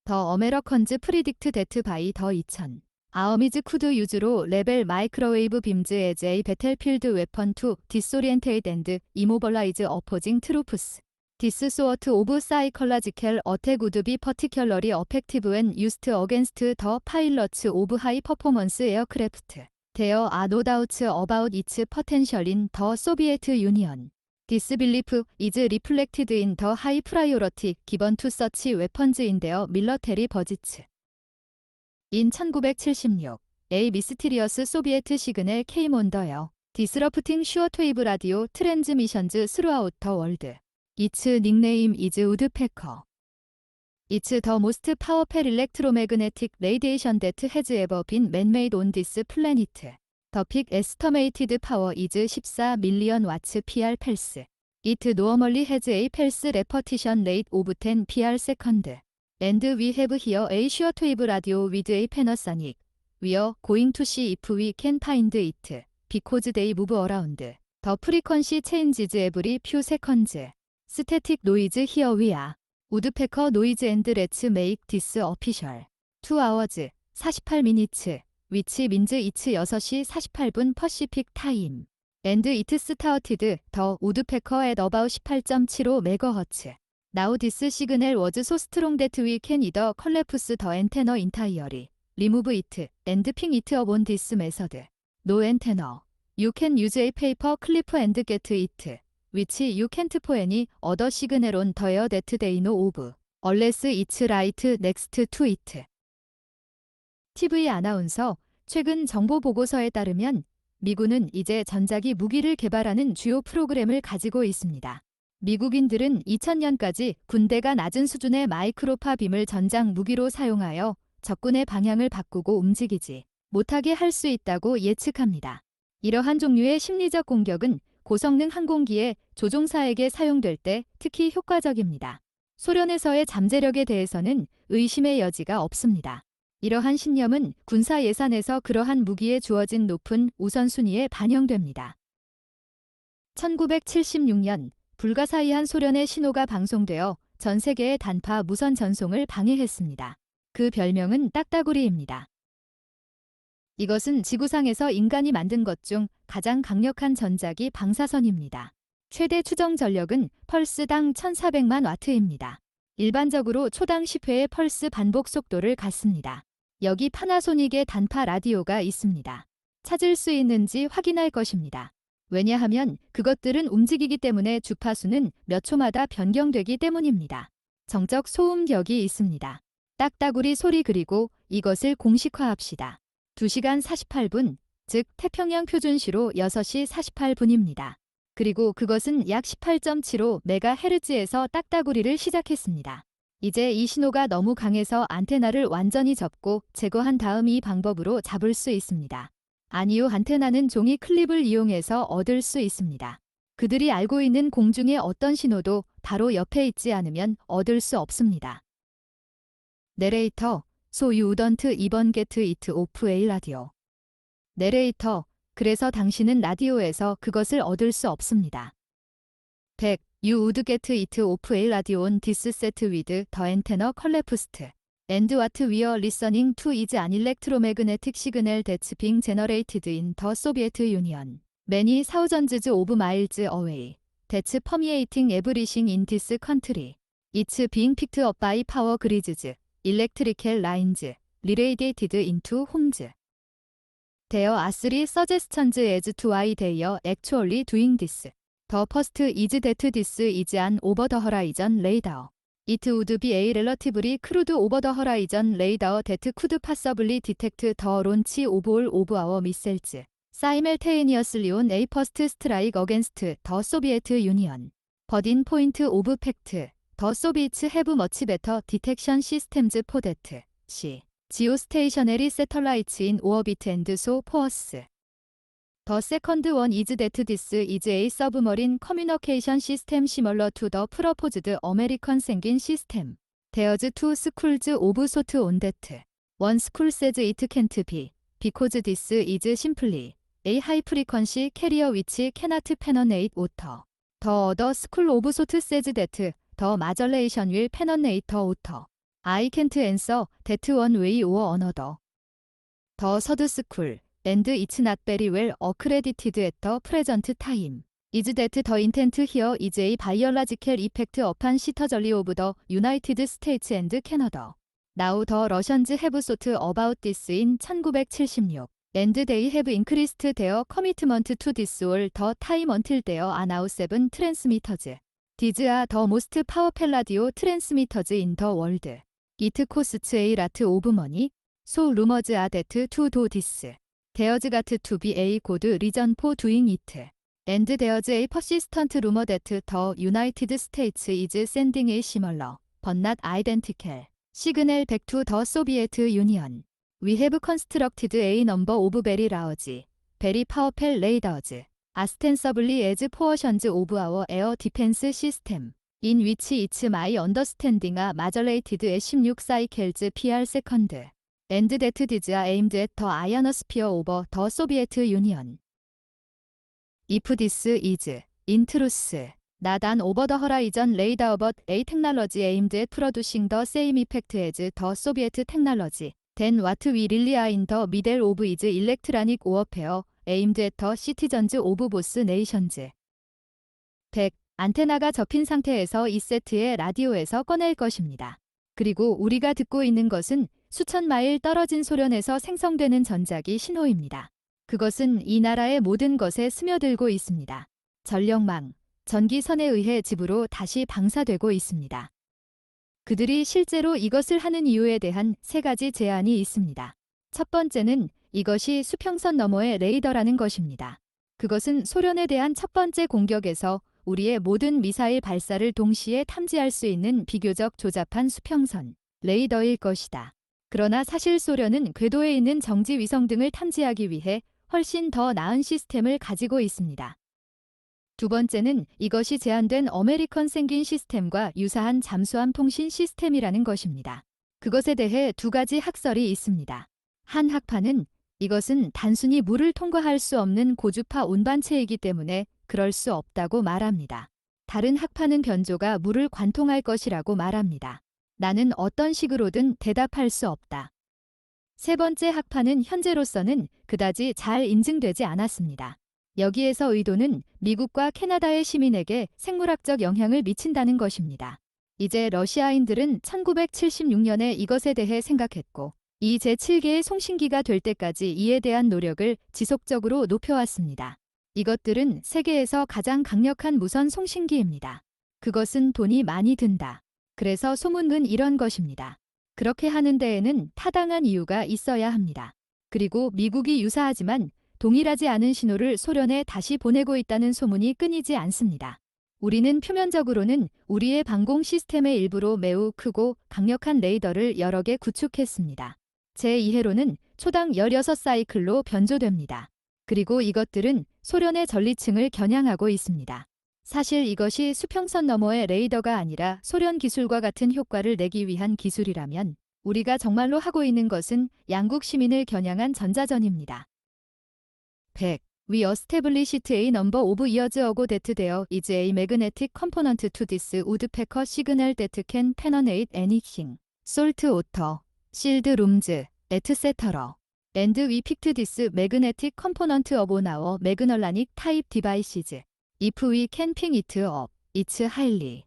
더 아메리칸즈 predict that by 더 2000. 아미즈 could use로 레벨 마이크로웨이브 빔즈 as a battlefield weapon to disorientate and immobilize opposing troops. This sort of psychological attack would be particularly effective when used against the pilots of high-performance aircraft. There are no doubts about its potential in the Soviet Union. This belief is reflected in the high priority given to such weapons in their military budgets. In 1976, a mysterious Soviet signal came on the air, disrupting shortwave radio transmissions throughout the world. Its nickname is Woodpecker. It's the most powerful electromagnetic radiation that has ever been man-made on this planet. The peak estimated power is 14 million watts per pulse. It normally has a pulse repetition rate of 10 per second. And we have here a shortwave radio with a Panasonic. We are going to see if we can find it, because they move around. The frequency changes every few seconds. Static noise here we are. Woodpecker noise and let's make this official. 2 hours, 48 minutes, which means it's 6시 48분 Pacific time. And it started the Woodpecker at about 18.75 MHz. Now this signal was so strong that we can either collapse the antenna entirely, remove it, and ping it up on this method. No antenna. You can use a paper clip and get it, which you can't for any other signal on the air that they know of, unless it's right next to it. TV 아나운서, 최근 정보 보고서에 따르면 미군은 이제 전자기 무기를 개발하는 주요 프로그램을 가지고 있습니다. 미국인들은 2000년까지 군대가 낮은 수준의 마이크로파 빔을 전장 무기로 사용하여 적군의 방향을 바꾸고 움직이지 못하게 할 수 있다고 예측합니다. 이러한 종류의 심리적 공격은 고성능 항공기의 조종사에게 사용될 때 특히 효과적입니다. 소련에서의 잠재력에 대해서는 의심의 여지가 없습니다. 이러한 신념은 군사 예산에서 그러한 무기에 주어진 높은 우선순위에 반영됩니다. 1976년 불가사의한 소련의 신호가 방송되어 전 세계의 단파 무선 전송을 방해했습니다. 그 별명은 딱따구리입니다. 이것은 지구상에서 인간이 만든 것 중 가장 강력한 전자기 방사선입니다. 최대 추정 전력은 펄스당 1400만 와트입니다. 일반적으로 초당 10회의 펄스 반복 속도를 갖습니다. 여기 파나소닉의 단파 라디오가 있습니다. 찾을 수 있는지 확인할 것입니다. 왜냐하면 그것들은 움직이기 때문에 주파수는 몇 초마다 변경되기 때문입니다. 정적 소음격이 있습니다. 딱따구리 소리 그리고 이것을 공식화합시다. 2시간 48분, 즉 태평양 표준시로 6시 48분입니다. 그리고 그것은 약 18.75MHz에서 딱따구리를 시작했습니다. 이제 이 신호가 너무 강해서 안테나를 완전히 접고 제거한 다음 이 방법으로 잡을 수 있습니다. 아니요, 안테나는 종이 클립을 이용해서 얻을 수 있습니다. 그들이 알고 있는 공중의 어떤 신호도 바로 옆에 있지 않으면 얻을 수 없습니다. 내레이터, So you don't even get it off a radio. 내레이터, 그래서 당신은 라디오에서 그것을 얻을 수 없습니다. 100. You would get it off a radio on this set with the antenna collapsed. And what we are listening to is an electromagnetic signal that's being generated in the Soviet Union. Many thousands of miles away. That's permeating everything in this country. It's being picked up by power grids, electrical lines, radiated into homes. There are 3 suggestions as to why they are actually doing this. The first is that this is an over-the-horizon radar. It would be a relatively crude over-the-horizon radar that could possibly detect the launch of all of our missiles simultaneously on a first strike against the Soviet Union. But in point of fact, the Soviets have much better detection systems for that. C. Geostationary satellites in orbit and so forth. The second one is that this is a submarine communication system similar to the proposed American Sangin system. There's 2 schools of thought on that. One school says it can't be, because this is simply a high-frequency carrier which cannot penetrate water. 더 어더 스쿨 오브 소트 세즈 데트 더 마절레이션 윌 페넌네이터 오터 I can't answer that one way or another. 더 서드 스쿨 and it's not very well accredited at the present time. Is that the intent here is a biological effect upon citizenry of the United States and Canada. Now the Russians have thought about this in 1976. And they have increased their commitment to this all the time until there are now 7 transmitters. These are the most powerful radio transmitters in the world. It costs a lot of money. So rumors are that to do this. There's got to be a good reason for doing it. And there's a persistent rumor that the United States is sending a similar, but not identical, signal back to the Soviet Union. We have constructed a number of very large, very powerful radars, ostensibly as portions of our air defense system, in which it's my understanding are modulated at 16 cycles per second, and that these are aimed at the ionosphere of the Soviet Union. If this is, in truth, not an over-the-horizon radar but a technology aimed at producing the same effect as the Soviet technology, then what we really are in the middle of is electronic warfare aimed at the citizens of both nations. 100. 안테나가 접힌 상태에서 이 세트의 라디오에서 꺼낼 것입니다. 그리고 우리가 듣고 있는 것은 수천 마일 떨어진 소련에서 생성되는 전자기 신호입니다. 그것은 이 나라의 모든 것에 스며들고 있습니다. 전력망, 전기선에 의해 집으로 다시 방사되고 있습니다. 그들이 실제로 이것을 하는 이유에 대한 3가지 제안이 있습니다. 첫 번째는 이것이 수평선 너머의 레이더라는 것입니다. 그것은 소련에 대한 첫 번째 공격에서 우리의 모든 미사일 발사를 동시에 탐지할 수 있는 비교적 조잡한 수평선 레이더일 것이다. 그러나 사실 소련은 궤도에 있는 정지 위성 등을 탐지하기 위해 훨씬 더 나은 시스템을 가지고 있습니다. 두 번째는 이것이 제한된 아메리칸 생긴 시스템과 유사한 잠수함 통신 시스템이라는 것입니다. 그것에 대해 2가지 학설이 있습니다. 한 학파는 이것은 단순히 물을 통과할 수 없는 고주파 운반체이기 때문에 그럴 수 없다고 말합니다. 다른 학파는 변조가 물을 관통할 것이라고 말합니다. 나는 어떤 식으로든 대답할 수 없다. 세 번째 학파는 현재로서는 그다지 잘 인증되지 않았습니다. 여기에서 의도는 미국과 캐나다의 시민에게 생물학적 영향을 미친다는 것입니다. 이제 러시아인들은 1976년에 이것에 대해 생각했고 이 제7계의 송신기가 될 때까지 이에 대한 노력을 지속적으로 높여왔습니다. 이것들은 세계에서 가장 강력한 무선 송신기입니다. 그것은 돈이 많이 든다. 그래서 소문은 이런 것입니다. 그렇게 하는 데에는 타당한 이유가 있어야 합니다. 그리고 미국이 유사하지만 동일하지 않은 신호를 소련에 다시 보내고 있다는 소문이 끊이지 않습니다. 우리는 표면적으로는 우리의 방공 시스템의 일부로 매우 크고 강력한 레이더를 여러 개 구축했습니다. 제 이해로는 초당 16사이클로 변조됩니다. 그리고 이것들은 소련의 전리층을 겨냥하고 있습니다. 사실 이것이 수평선 너머의 레이더가 아니라 소련 기술과 같은 효과를 내기 위한 기술이라면 우리가 정말로 하고 있는 것은 양국 시민을 겨냥한 전자전입니다. 100. We established a number of years ago that there is a magnetic component to this woodpecker signal that can penetrate anything. Salt water, sealed rooms, etc. And we picked this magnetic component up on our magnolanic type devices. If we can pick it up, it's highly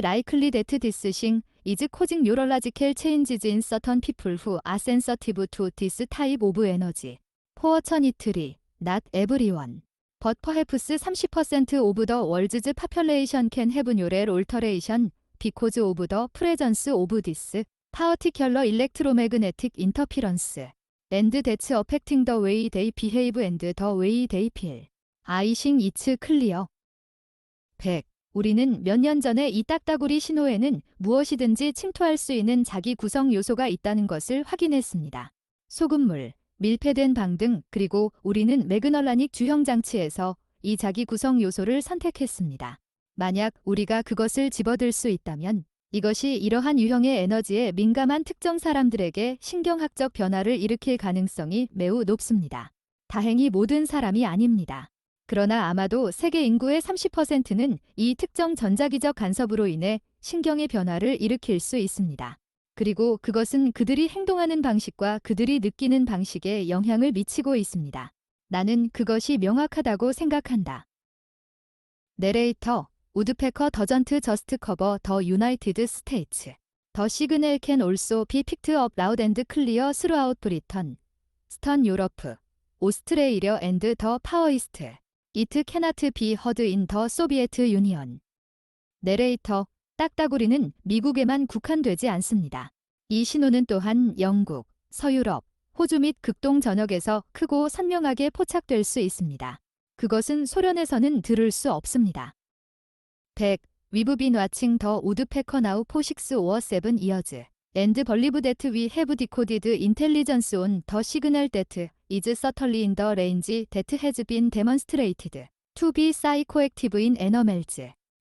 likely that this thing is causing neurological changes in certain people who are sensitive to this type of energy. Fortunately, not everyone. But perhaps 30% of the world's population can have neural alteration because of the presence of this particular electromagnetic interference. And that's affecting the way they behave and the way they feel. I think it's clear. 100. 우리는 몇 년 전에 이 딱따구리 신호에는 무엇이든지 침투할 수 있는 자기 구성 요소가 있다는 것을 확인했습니다. 소금물, 밀폐된 방 등 그리고 우리는 매그널라닉 주형 장치에서 이 자기 구성 요소를 선택했습니다. 만약 우리가 그것을 집어들 수 있다면 이것이 이러한 유형의 에너지에 민감한 특정 사람들에게 신경학적 변화를 일으킬 가능성이 매우 높습니다. 다행히 모든 사람이 아닙니다. 그러나 아마도 세계 인구의 30%는 이 특정 전자기적 간섭으로 인해 신경의 변화를 일으킬 수 있습니다. 그리고 그것은 그들이 행동하는 방식과 그들이 느끼는 방식에 영향을 미치고 있습니다. 나는 그것이 명확하다고 생각한다. 내레이터, 우드페커 더전트 저스트 커버 더 유나이티드 스테이츠. 더 시그널 캔 올소 비 픽트 업 라우드 앤드 클리어 스루아웃 브리턴, 스턴 유러프, 오스트레일리아 앤드 더 파워이스트. 이트 캐나트 비 허드 인 더 소비에트 유니언. 내레이터, 딱따구리는 미국에만 국한되지 않습니다. 이 신호는 또한 영국, 서유럽, 호주 및 극동 전역에서 크고 선명하게 포착될 수 있습니다. 그것은 소련에서는 들을 수 없습니다. 100. We've been watching the woodpecker now for 6 or 7 years. And believe that we have decoded intelligence on the signal that is certainly in the range that has been demonstrated to be psychoactive in animals.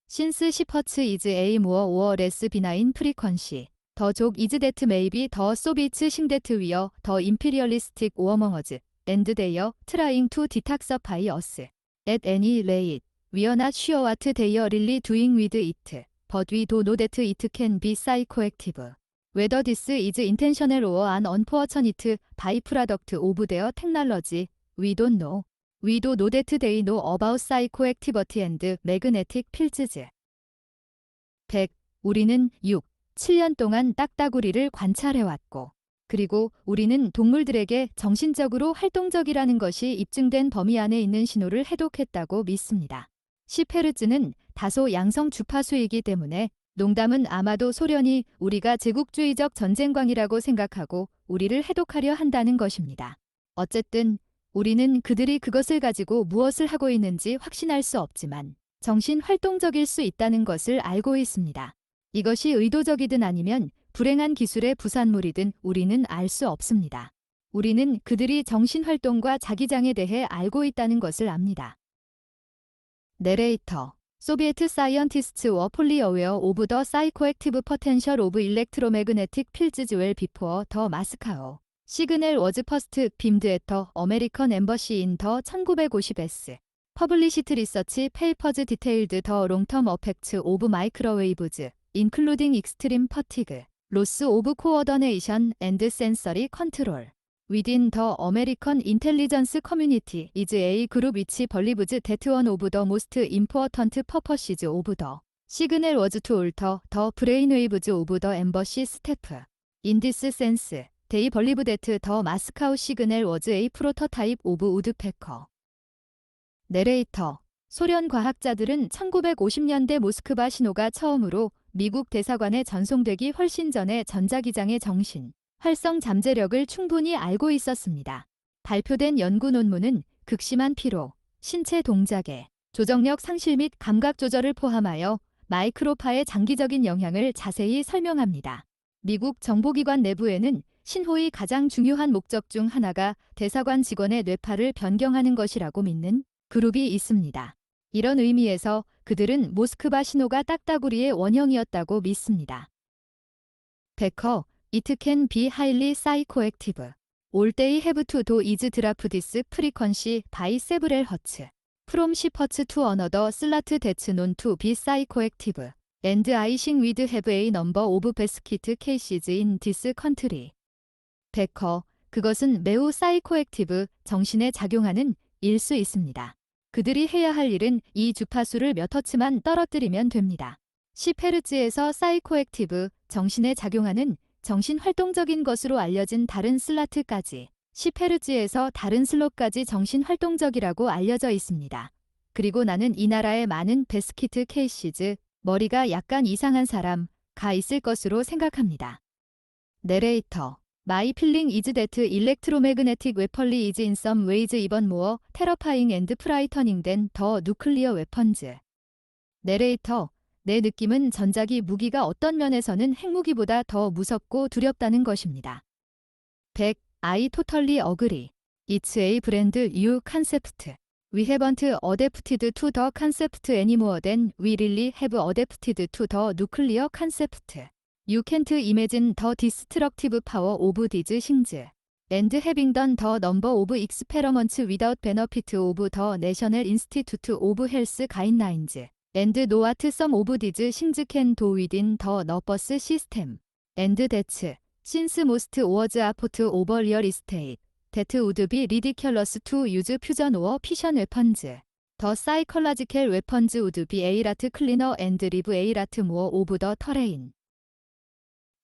Since Shepherds is a more or less benign frequency. The joke is that maybe the Soviets think that we are the imperialistic warmongers, and they are trying to detoxify us. At any rate, we are not sure what they are really doing with it, but we do know that it can be psychoactive. Whether this is intentional or an unfortunate byproduct of their technology, we don't know. We do know that they know about psychoactivity and magnetic fields. 100. 우리는 7년 동안 딱따구리를 관찰해왔고, 그리고 우리는 동물들에게 정신적으로 활동적이라는 것이 입증된 범위 안에 있는 신호를 해독했다고 믿습니다. 10헤르츠는 다소 양성 주파수이기 때문에 농담은 아마도 소련이 우리가 제국주의적 전쟁광이라고 생각하고 우리를 해독하려 한다는 것입니다. 어쨌든 우리는 그들이 그것을 가지고 무엇을 하고 있는지 확신할 수 없지만 정신 활동적일 수 있다는 것을 알고 있습니다. 이것이 의도적이든 아니면 불행한 기술의 부산물이든 우리는 알 수 없습니다. 우리는 그들이 정신활동과 자기장에 대해 알고 있다는 것을 압니다. 내레이터, Soviet scientists were fully aware of the psychoactive potential of electromagnetic fields well before the Moscow signal was first beamed at the American Embassy in the 1950s. Published research papers detailed the long-term effects of microwaves, including extreme fatigue, loss of coordination and sensory control. Within the American intelligence community is a group which believes that one of the most important purposes of the signal was to alter the brainwaves of the embassy staff. In this sense, they believe that the Moscow signal was a prototype of woodpecker. 내레이터, 소련 과학자들은 1950년대 모스크바 신호가 처음으로 미국 대사관에 전송되기 훨씬 전에 전자기장의 정신, 활성 잠재력을 충분히 알고 있었습니다. 발표된 연구 논문은 극심한 피로, 신체 동작의 조정력 상실 및 감각 조절을 포함하여 마이크로파의 장기적인 영향을 자세히 설명합니다. 미국 정보기관 내부에는 신호의 가장 중요한 목적 중 하나가 대사관 직원의 뇌파를 변경하는 것이라고 믿는 그룹이 있습니다. 이런 의미에서 그들은 모스크바 신호가 딱따구리의 원형이었다고 믿습니다. 베커, It can be highly psychoactive. All they have to do is drop this frequency by several hertz. From shepherds to another slot that's known to be psychoactive. And I think we'd have a number of basket cases in this country. 베커, 그것은 매우 사이코액티브, 정신에 작용하는 일 수 있습니다. 그들이 해야 할 일은 이 주파수를 몇 허츠만 떨어뜨리면 됩니다. 10헤르츠에서 사이코액티브, 정신에 작용하는 정신활동적인 것으로 알려진 다른 슬라트까지 10헤르츠에서 다른 슬롯까지 정신활동적이라고 알려져 있습니다. 그리고 나는 이 나라의 많은 베스키트 케이시즈, 머리가 약간 이상한 사람가 있을 것으로 생각합니다. 내레이터, My feeling is that electromagnetic weaponry is in some ways even more terrifying and frightening than the nuclear weapons. 내레이터, 내 느낌은 전자기 무기가 어떤 면에서는 핵무기보다 더 무섭고 두렵다는 것입니다. 100. I totally agree. It's a brand new concept. We haven't adapted to the concept any more than we really have adapted to the nuclear concept. You can't imagine the destructive power of these things. and having done the number of experiments without benefit of the National Institute of Health guidelines, and note some of these things can do within the nervous system, and that, since most was apt of real estate, that would be ridiculous to use fusion or fission weapons. The psychological weapons would be a lot cleaner and leave a lot more of the terrain.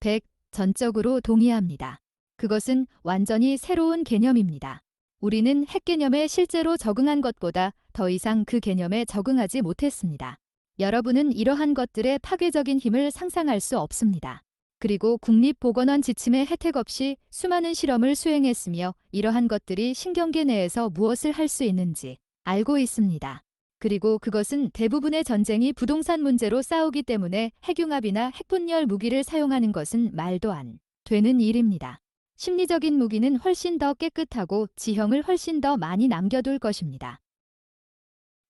100. 전적으로 동의합니다. 그것은 완전히 새로운 개념입니다. 우리는 핵 개념에 실제로 적응한 것보다 더 이상 그 개념에 적응하지 못했습니다. 여러분은 이러한 것들의 파괴적인 힘을 상상할 수 없습니다. 그리고 국립보건원 지침의 혜택 없이 수많은 실험을 수행했으며 이러한 것들이 신경계 내에서 무엇을 할 수 있는지 알고 있습니다. 그리고 그것은 대부분의 전쟁이 부동산 문제로 싸우기 때문에 핵융합이나 핵분열 무기를 사용하는 것은 말도 안 되는 일입니다. 심리적인 무기는 훨씬 더 깨끗하고 지형을 훨씬 더 많이 남겨둘 것입니다.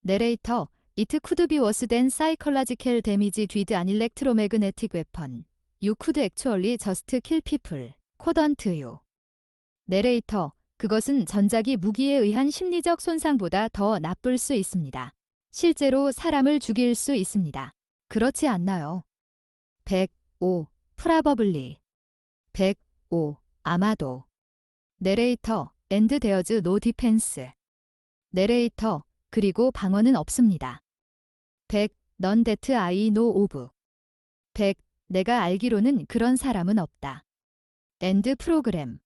Narrator, It could be worse than psychological damage did an electromagnetic weapon. You could actually just kill people, couldn't you? Narrator, 그것은 전자기 무기에 의한 심리적 손상보다 더 나쁠 수 있습니다. 실제로 사람을 죽일 수 있습니다. 그렇지 않나요? 105. Probably. 105. 아마도. Narrator, and there's no defense. Narrator, 그리고 방어는 없습니다. 100. None that I know of. 100. 내가 알기로는 그런 사람은 없다. End program.